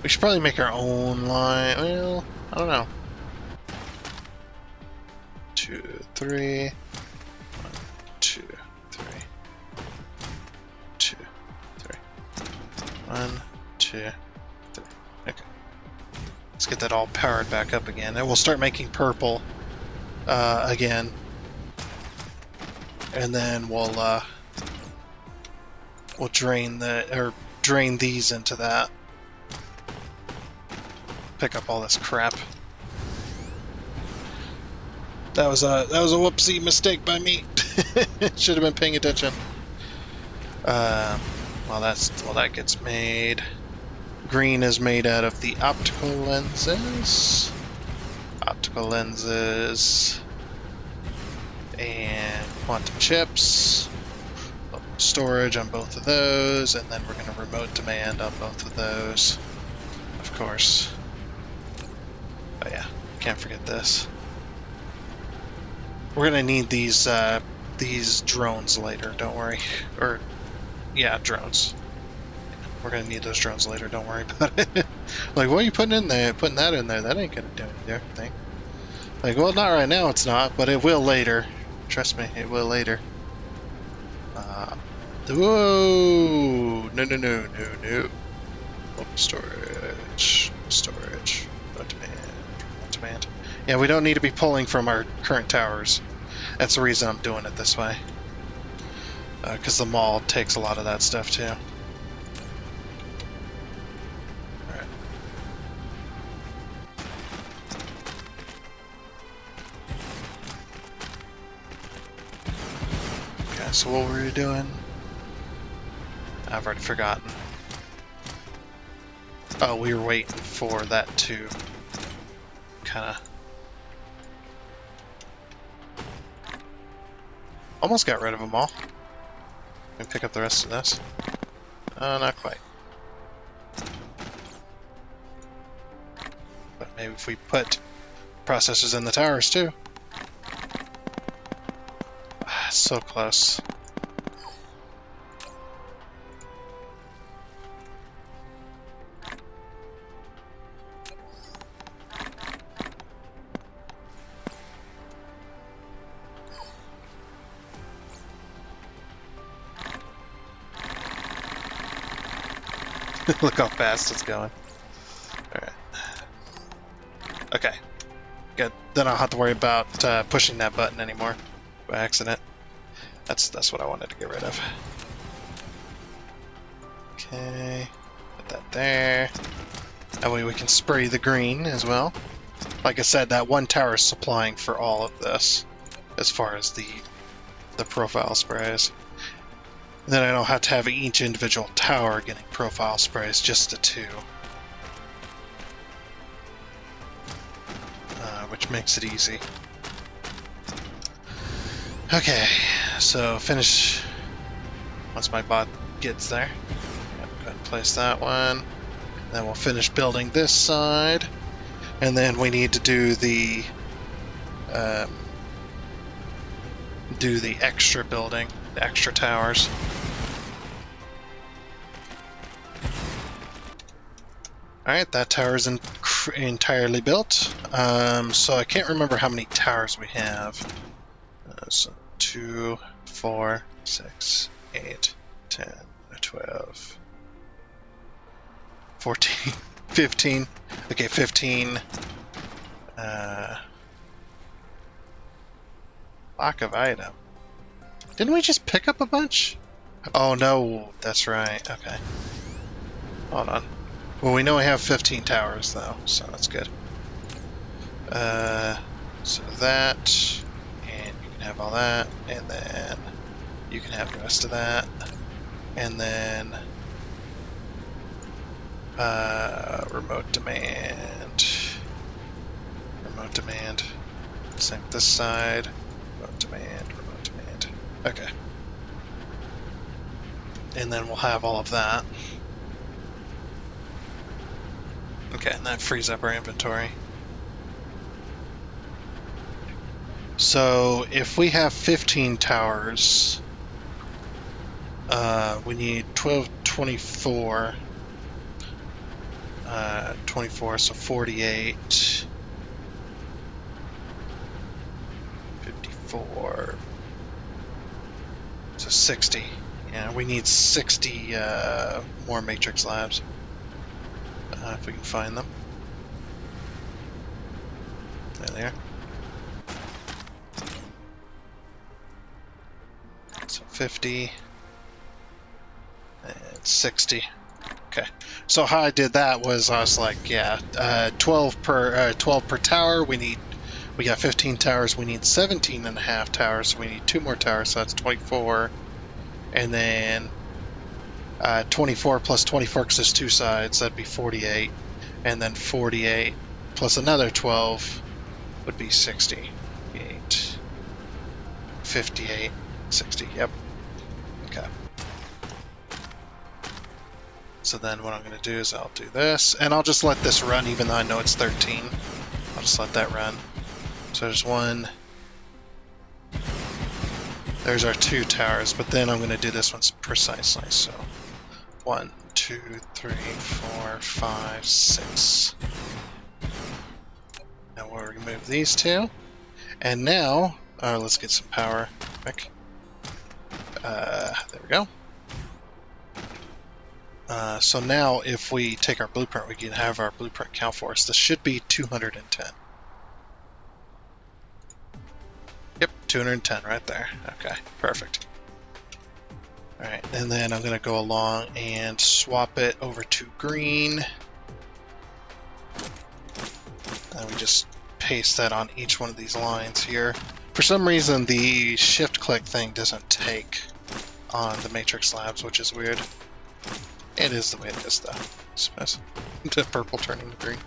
We should probably make our own line. Well, I don't know. 2, 3. 1, 2, 3. 2, 3. 1, 2, 3. Okay. Let's get that all powered back up again. And we'll start making purple again. And then we'll drain these into that. Pick up all this crap. That was a whoopsie mistake by me. Should have been paying attention. While that gets made. Green is made out of the optical lenses. Optical lenses. And quantum chips. Storage on both of those. And then we're going to remote demand on both of those. Of course. Oh yeah, can't forget this. We're going to need these drones later, don't worry. Or, yeah, drones. We're going to need those drones later, don't worry about it. Like, what are you putting in there? Putting that in there? That ain't going to do anything. Like, well, not right now, it's not, but it will later. Trust me, it will later. Whoa! No. Oh, storage. Demand. Yeah, we don't need to be pulling from our current towers. That's the reason I'm doing it this way. Because the mall takes a lot of that stuff, too. Alright. Okay, so what were we doing? I've already forgotten. Oh, we were waiting for that to kind of... Almost got rid of them all. Can we pick up the rest of this? Not quite. But maybe if we put processors in the towers too. So close. Look how fast it's going. Alright. Okay. Good. Then I don't have to worry about pushing that button anymore by accident. That's what I wanted to get rid of. Okay. Put that there. That way we can spray the green as well. Like I said, that one tower is supplying for all of this as far as the profile sprays. Then I don't have to have each individual tower getting profile sprays, just the two. Which makes it easy. Okay, so finish once my bot gets there. Yep, go ahead and place that one. Then we'll finish building this side. And then we need to do the extra building, the extra towers. Alright, that tower is entirely built. So I can't remember how many towers we have. So 2, 4, 6, 8, 10, 12, 14, 15. Okay, 15. Lack of item. Didn't we just pick up a bunch? Oh no, that's right. Okay. Hold on. Well, we know we have 15 towers though, so that's good. So that, and you can have all that, and then you can have the rest of that, and then remote demand. Same with this side. Remote demand. Okay. And then we'll have all of that. Okay, and that frees up our inventory. So if we have 15 towers, we need 12, 24, 24, so 48, 54, so 60. Yeah, we need 60 more matrix labs, if we can find them. There they are. So 50 and 60. Okay. So how I did that was I was like, yeah, 12 per tower. We got 15 towers. We need 17 and a half towers. So we need 2 more towers. So that's 24. And then 24 plus 24 because there's 2 sides. That'd be 48. And then 48 plus another 12 would be 60. 58, 60, yep. Okay. So then what I'm going to do is I'll do this, and I'll just let this run even though I know it's 13. I'll just let that run. So there's one. There's our 2 towers, but then I'm going to do this one precisely. So 1, 2, 3, 4, 5, 6. Now we'll remove these 2. And now, let's get some power quick. There we go. So now if we take our blueprint, we can have our blueprint count for us. This should be 210. Yep, 210 right there. Okay, perfect. Alright, and then I'm going to go along and swap it over to green. And we just paste that on each one of these lines here. For some reason, the shift click thing doesn't take on the matrix slabs, which is weird. It is the way it is, though, I suppose. The purple turning to green.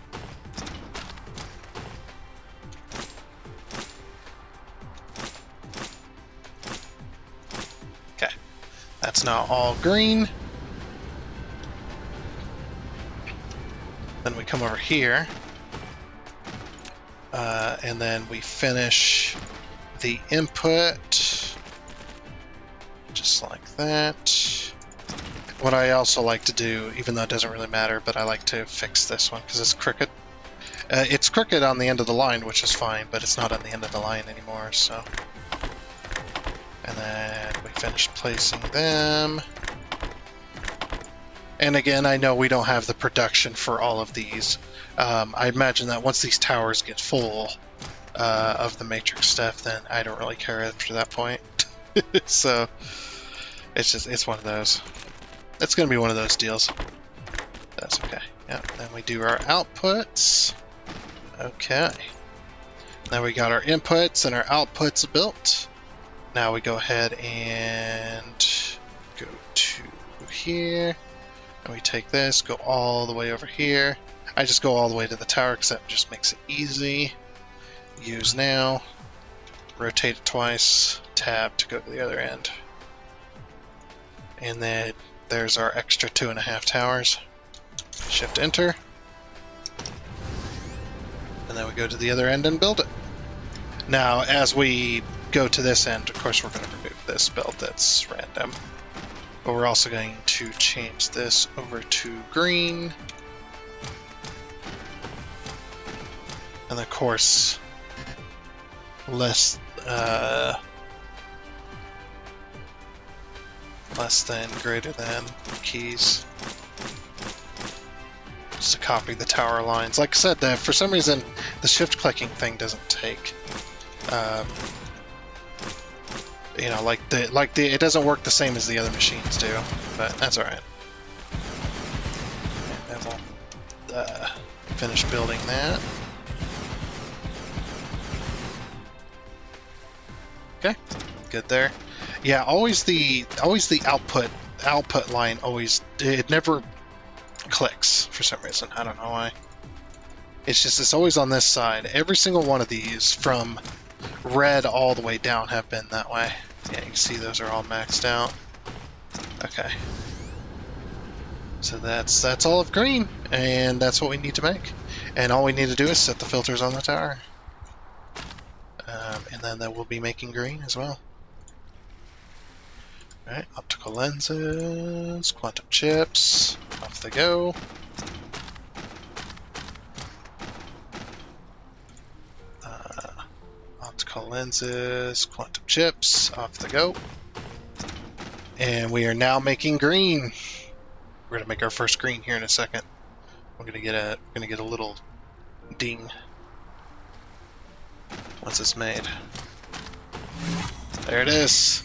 Okay, that's now all green. Then we come over here, and then we finish the input, just like that. What I also like to do, even though it doesn't really matter, but I like to fix this one because it's crooked. It's crooked on the end of the line, which is fine, but it's not on the end of the line anymore, so. And then we finish placing them. And again, I know we don't have the production for all of these. I imagine that once these towers get full of the matrix stuff, then I don't really care after that point. So, it's one of those. It's going to be one of those deals. That's okay. Yeah. Then we do our outputs. Okay. Now we got our inputs and our outputs built. Now we go ahead and go to here. And we take this, go all the way over here. I just go all the way to the tower because that just makes it easy. Use now. Rotate it twice. Tab to go to the other end. And then there's our extra 2.5 towers. Shift enter. And then we go to the other end and build it. Now, as we go to this end, of course, we're going to remove this belt that's random. But we're also going to change this over to green. And of course, less than, greater than keys. Just to copy the tower lines. Like I said, for some reason, the shift clicking thing doesn't take. You know, it doesn't work the same as the other machines do, but that's alright. And then we'll finish building that. Okay, good there. Yeah, always the output line it never clicks for some reason. I don't know why. It's always on this side. Every single one of these from red all the way down have been that way. Yeah, you can see those are all maxed out. Okay. So that's all of green, and that's what we need to make. And all we need to do is set the filters on the tower. And then that will be making green as well. Alright, optical lenses, quantum chips, off they go. Optical lenses, quantum chips, off they go. And we are now making green. We're gonna make our first green here in a second. We're gonna get a little ding once it's made. There it is.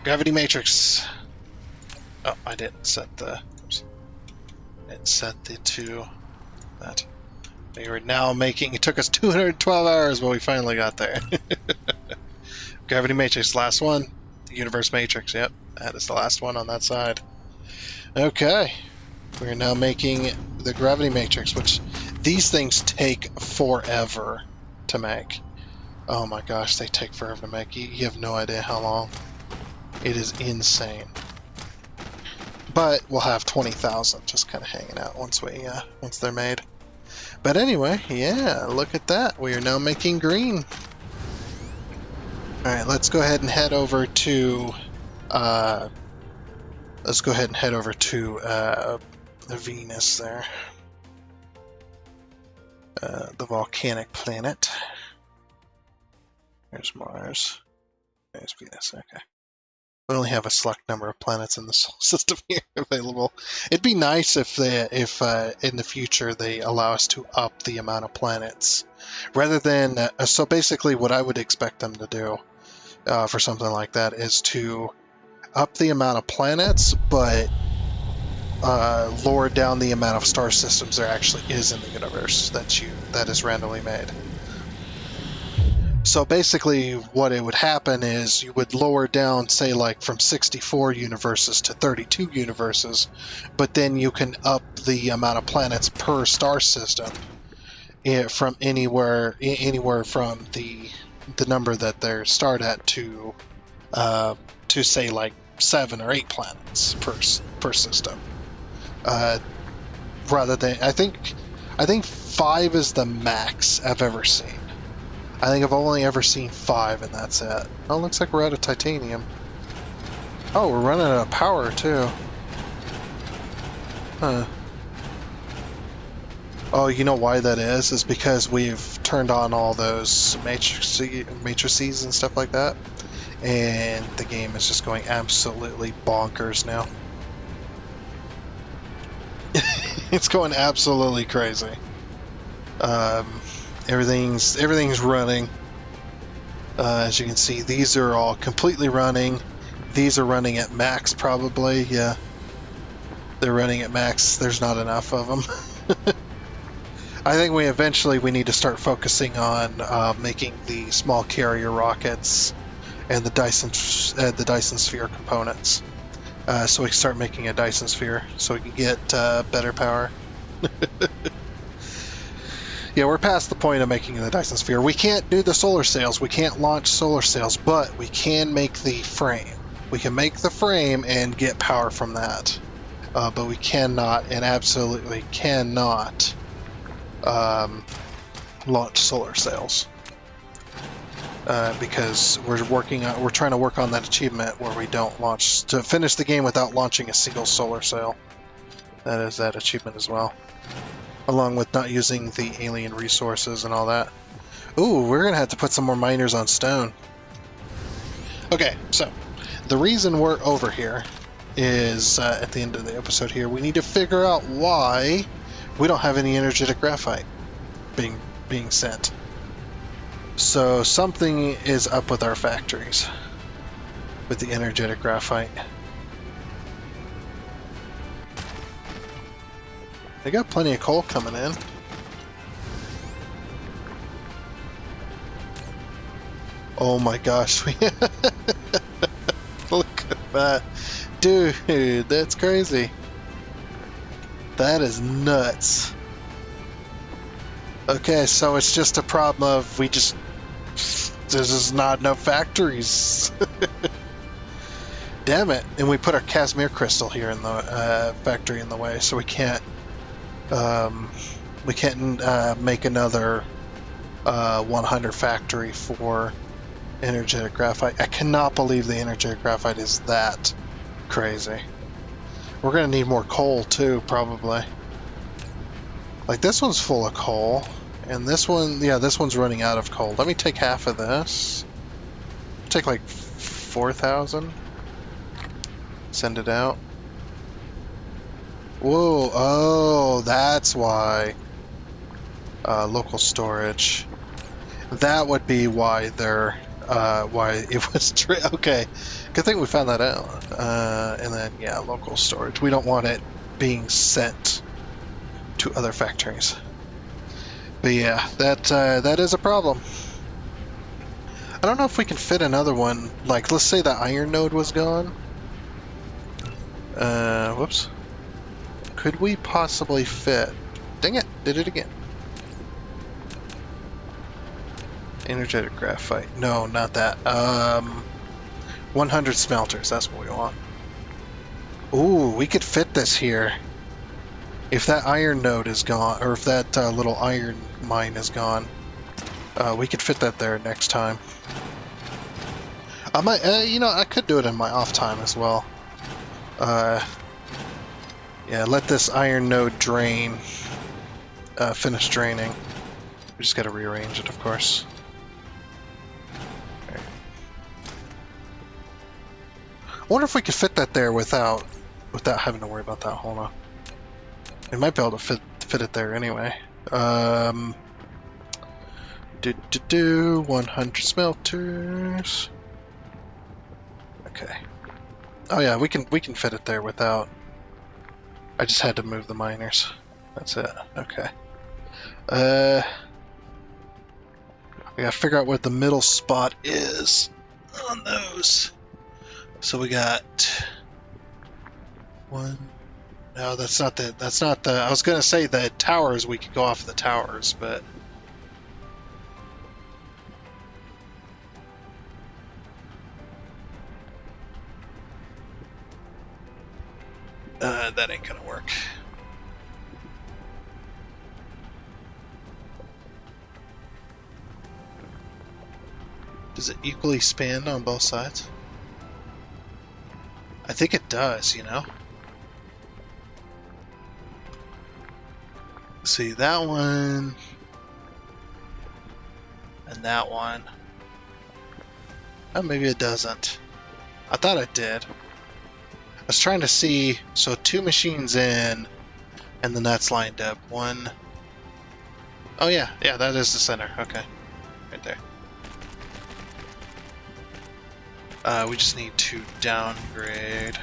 Gravity matrix. Oh, I didn't set the. Oops. Didn't set the two. That. We are now making. It took us 212 hours, but we finally got there. Gravity matrix, last one. The universe matrix. Yep, that is the last one on that side. Okay, we are now making the gravity matrix, which these things take forever. to make. Oh my gosh, they take forever to make. You have no idea how long. It is insane. But we'll have 20,000 just kind of hanging out once they're made. But anyway, yeah, look at that. We are now making green. All right, let's go ahead and head over to Venus there, the volcanic planet. There's Mars. There's Venus. Okay. We only have a select number of planets in the solar system here available. It'd be nice if in the future they allow us to up the amount of planets, rather than so basically what I would expect them to do for something like that is to up the amount of planets, but lower down the amount of star systems there actually is in the universe that is randomly made. So basically what it would happen is you would lower down, say, like from 64 universes to 32 universes, but then you can up the amount of planets per star system from anywhere from the number that they're start at to say like 7 or 8 planets per system. Rather than I think 5 is the max I've ever seen. I think I've only ever seen 5, and that's it. Oh, looks like we're out of titanium. Oh, we're running out of power, too. Huh. Oh, you know why that is? Is because we've turned on all those matrices and stuff like that. And the game is just going absolutely bonkers now. It's going absolutely crazy. Everything's running. As you can see, these are all completely running. These are running at max, probably. Yeah, they're running at max. There's not enough of them. I think we need to start focusing on making the small carrier rockets and the Dyson Sphere components. So we can start making a Dyson Sphere, so we can get better power. Yeah, we're past the point of making the Dyson Sphere. We can't do the solar sails. We can't launch solar sails, but we can make the frame. We can make the frame and get power from that. But we cannot, and absolutely cannot, launch solar sails. Because we're trying to work on that achievement where we don't launch, to finish the game without launching a single solar sail. That is that achievement as well. Along with not using the alien resources and all that. Ooh, we're gonna have to put some more miners on stone. Okay, so the reason we're over here is at the end of the episode here, we need to figure out why we don't have any energetic graphite being sent. So something is up with our factories with the energetic graphite. They got plenty of coal coming in. Oh my gosh. Look at that. Dude, that's crazy. That is nuts. Okay, so it's just a problem of there's just not enough factories. Damn it. And we put our Casimir crystal here in the factory in the way, so we can't make another 100 factory for energetic graphite. I cannot believe the energetic graphite is that crazy. We're going to need more coal too, probably. Like this one's full of coal, and this one, yeah, this one's running out of coal. Let me take half of this. Take like 4,000. Send it out. Whoa, oh, that's why. Local storage. That would be why they're, why it was, okay. Good thing we found that out. And then, yeah, local storage. We don't want it being sent to other factories. But yeah, that is a problem. I don't know if we can fit another one. Like, let's say the iron node was gone. Whoops. Could we possibly fit? Dang it, did it again. Energetic graphite. No, not that. 100 smelters. That's what we want. Ooh, we could fit this here. If that iron node is gone, or if that little iron mine is gone, we could fit that there next time. I might, I could do it in my off time as well. Yeah, let this iron node drain. Finish draining. We just got to rearrange it, of course. Okay. I wonder if we could fit that there without having to worry about that. Hold on. We might be able to fit it there anyway. 100 smelters. Okay. Oh yeah, we can fit it there without. I just had to move the miners. That's it. Okay. We gotta figure out what the middle spot is on those. So we got one. No, that's not the. I was gonna say the towers. We could go off the towers, but that ain't gonna work. Does it equally span on both sides? I think it does, you know? See, that one... and that one... oh, maybe it doesn't. I thought it did. I was trying to see... so 2 machines in, and then that's lined up. One... oh yeah, that is the center. Okay. Right there. We just need to downgrade.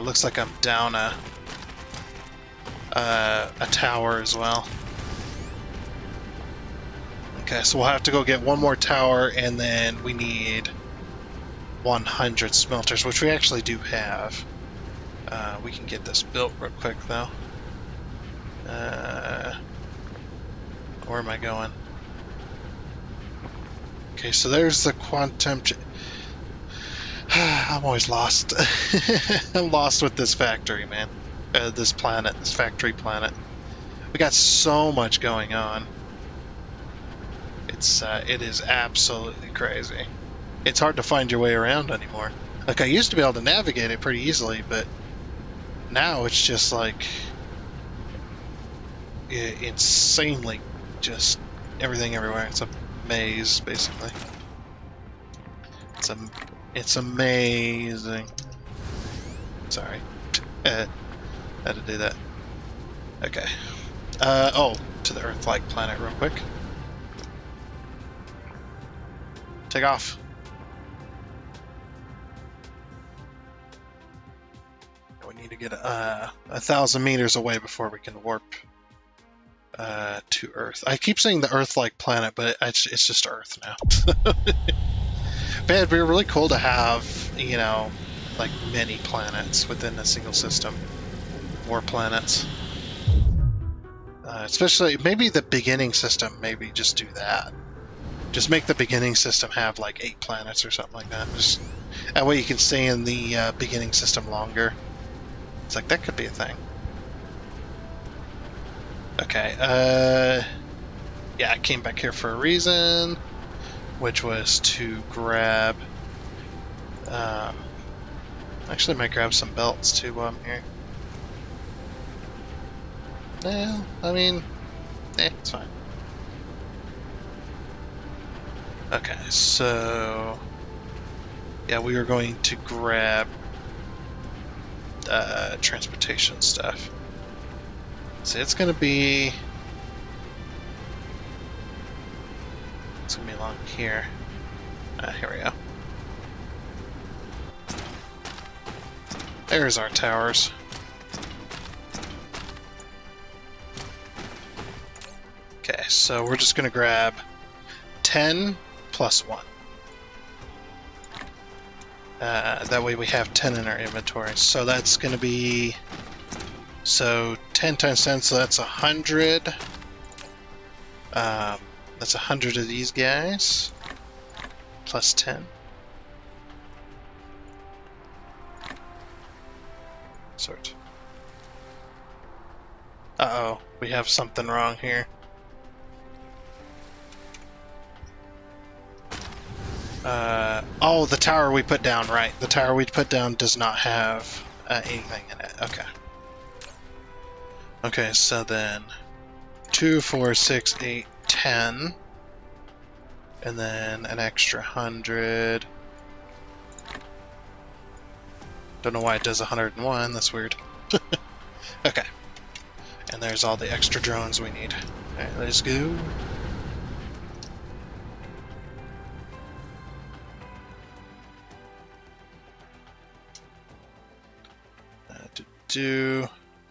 Looks like I'm down a tower as well. Okay, so we'll have to go get one more tower, and then we need 100 smelters, which we actually do have. We can get this built real quick, though. Where am I going? Okay, so there's the quantum... I'm always lost. I'm lost with this factory, man. This planet, this factory planet. We got so much going on. It is absolutely crazy. It's hard to find your way around anymore. Like, I used to be able to navigate it pretty easily, but now it's just like... insanely just everything everywhere. It's a maze, basically. It's amazing. Sorry. Had to do that. Okay. To the Earth-like planet real quick. Take off. We need to get 1,000 meters away before we can warp to Earth. I keep saying the Earth-like planet, but it's just Earth now. Man, it'd be really cool to have, like many planets within a single system. More planets. Especially, maybe the beginning system, maybe just do that. Just make the beginning system have like 8 planets or something like that. That way you can stay in the beginning system longer. It's like, that could be a thing. Okay, yeah, I came back here for a reason, which was to grab, actually I might grab some belts too while I'm here. No, I mean, it's fine. Okay, so, yeah, we were going to grab, transportation stuff. So it's gonna be along here. Here we go. There's our towers. Okay, so we're just gonna grab 10 plus 1. That way we have 10 in our inventory. So that's gonna be So 10 times 10, so that's 100. That's 100 of these guys. Plus 10. Sort. Uh-oh, we have something wrong here. Oh, the tower we put down, right. The tower we put down does not have anything in it. Okay. Okay, so then 2, 4, 6, 8, 10. And then an extra 100. Don't know why it does 101, that's weird. Okay. And there's all the extra drones we need. Alright, let's go.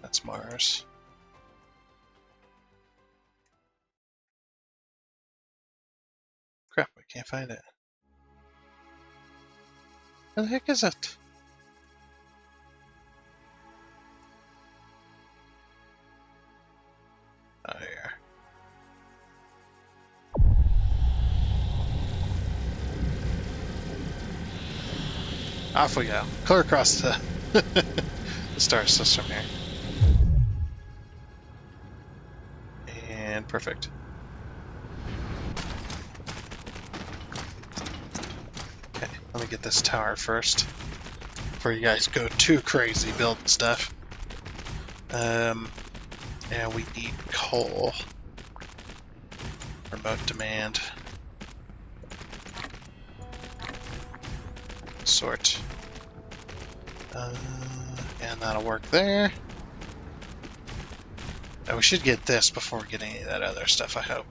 That's Mars. Crap, I can't find it. Where the heck is it? Oh, here. Off we go. Clear across the, the star system here. And perfect. Okay, let me get this tower first. Before you guys go too crazy building stuff. Yeah, we need coal. Remote demand. Sort. And that'll work there. Oh, we should get this before we get any of that other stuff, I hope.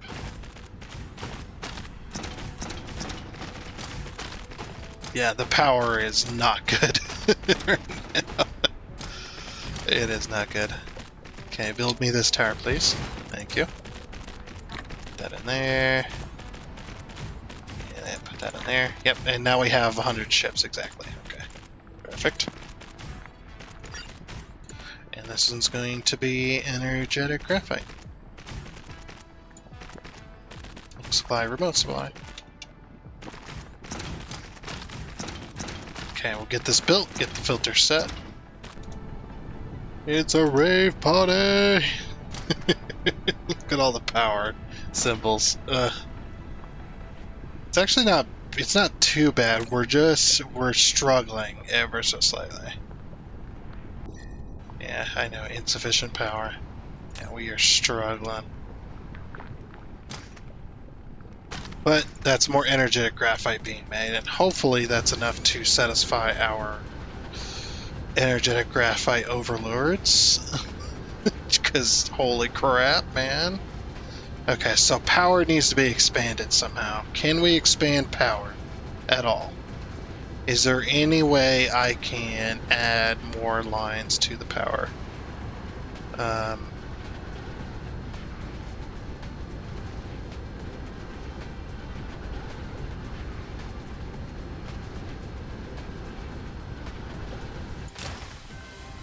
Yeah, the power is not good. It is not good. Okay, build me this tower, please. Thank you. Put that in there. And then put that in there. Yep, and now we have 100 ships, exactly. Okay, perfect. And this one's going to be energetic graphite. Supply, remote supply. Okay, we'll get this built, get the filter set. It's a rave party! Look at all the power symbols. It's actually not, it's not too bad. We're struggling ever so slightly. Yeah, I know, insufficient power. Yeah, we are struggling. But that's more energetic graphite being made, and hopefully that's enough to satisfy our energetic graphite overlords. Because holy crap, man. Okay, so power needs to be expanded somehow. Can we expand power at all? Is there any way I can add more lines to the power?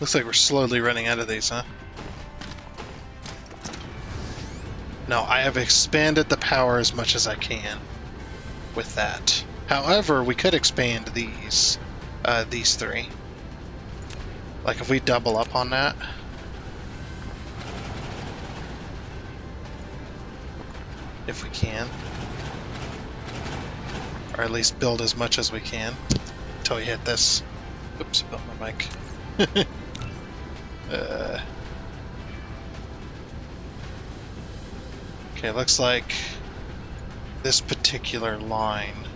Looks like we're slowly running out of these, huh? No, I have expanded the power as much as I can with that. However, we could expand these three. Like if we double up on that. If we can. Or at least build as much as we can. Until we hit this. Oops, built my mic. Okay, looks like this particular line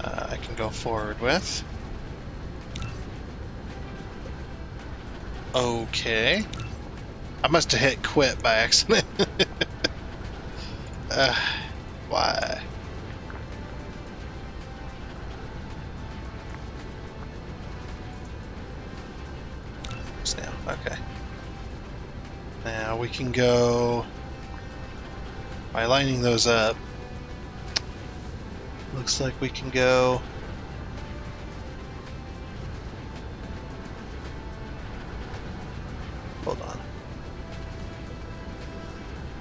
I can go forward with. Okay. I must have hit quit by accident. Why? Now, okay. Now we can go by lining those up. Looks like we can go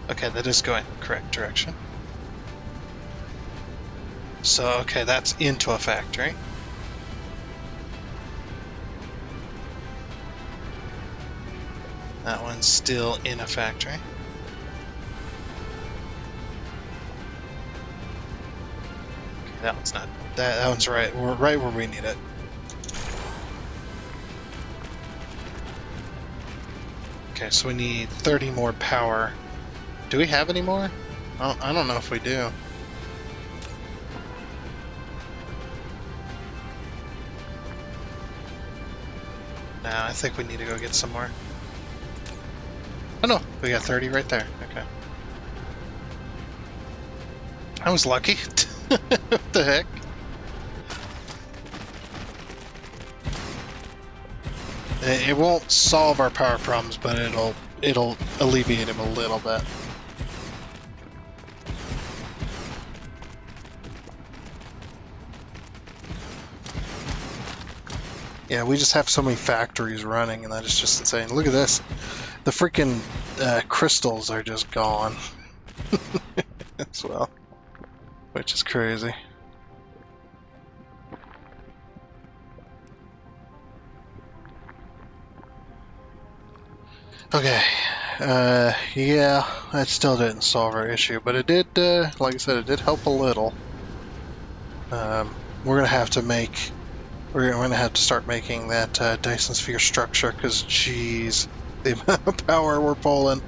Okay, that is going the correct direction. So, okay, that's into a factory. That one's still in a factory. Okay, that one's not. That one's right. We're right where we need it. Okay, so we need 30 more power. Do we have any more? I don't know if we do. No, I think we need to go get some more. Oh no, we got 30 right there. Okay. I was lucky. What the heck? It won't solve our power problems, but it'll alleviate them a little bit. Yeah, we just have so many factories running, and that is just insane. Look at this. The freaking crystals are just gone as well, which is crazy. Okay, yeah, that still didn't solve our issue, but it did, like I said, it did help a little. We're gonna have to make, we're gonna have to start making that Dyson Sphere structure, because geez, the amount of power we're pulling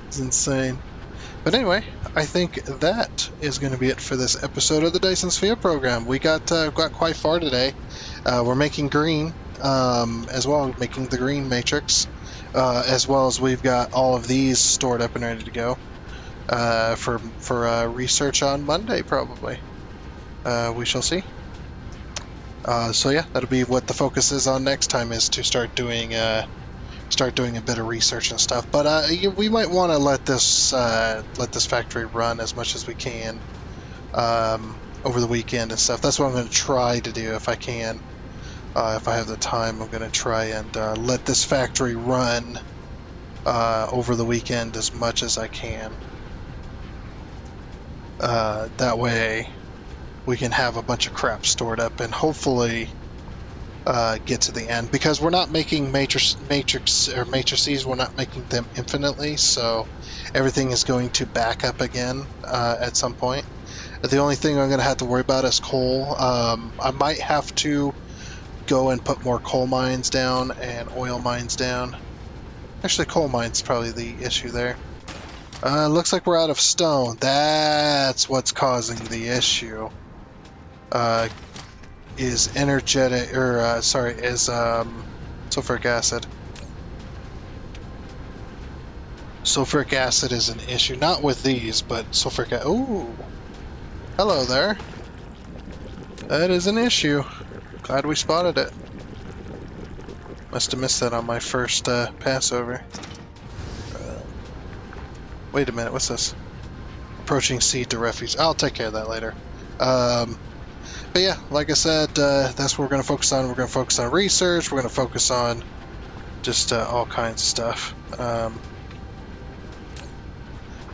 is insane. But anyway, I think that is going to be it for this episode of the Dyson Sphere Program. We got quite far today. We're making green as well, making the green matrix, as well as we've got all of these stored up and ready to go for research on Monday, probably. We shall see. So yeah, that'll be what the focus is on next time, is to start doing a bit of research and stuff. But we might want to let this factory run as much as we can over the weekend and stuff. That's what I'm going to try to do if I can. If I have the time, I'm going to try and let this factory run over the weekend as much as I can. That way we can have a bunch of crap stored up and hopefully get to the end, because we're not making matrices, we're not making them infinitely, so everything is going to back up again at some point. The only thing I'm going to have to worry about is coal. I might have to go and put more coal mines down and oil mines down. Actually, coal mines probably the issue there. Looks like we're out of stone. That's what's causing the issue. Is energetic, or is sulfuric acid. Sulfuric acid is an issue, not with these, but sulfuric acid. Ooh, hello there. That is an issue. Glad we spotted it. Must have missed that on my first pass over. Wait a minute, what's this? Approaching seed to refuge. I'll take care of that later. But yeah, like I said, that's what we're going to focus on. We're going to focus on research. We're going to focus on just all kinds of stuff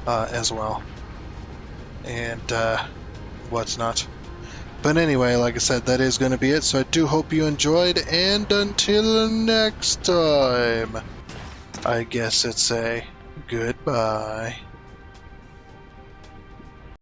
as well. And what's not. But anyway, like I said, that is going to be it. So I do hope you enjoyed. And until next time, I guess it's a goodbye.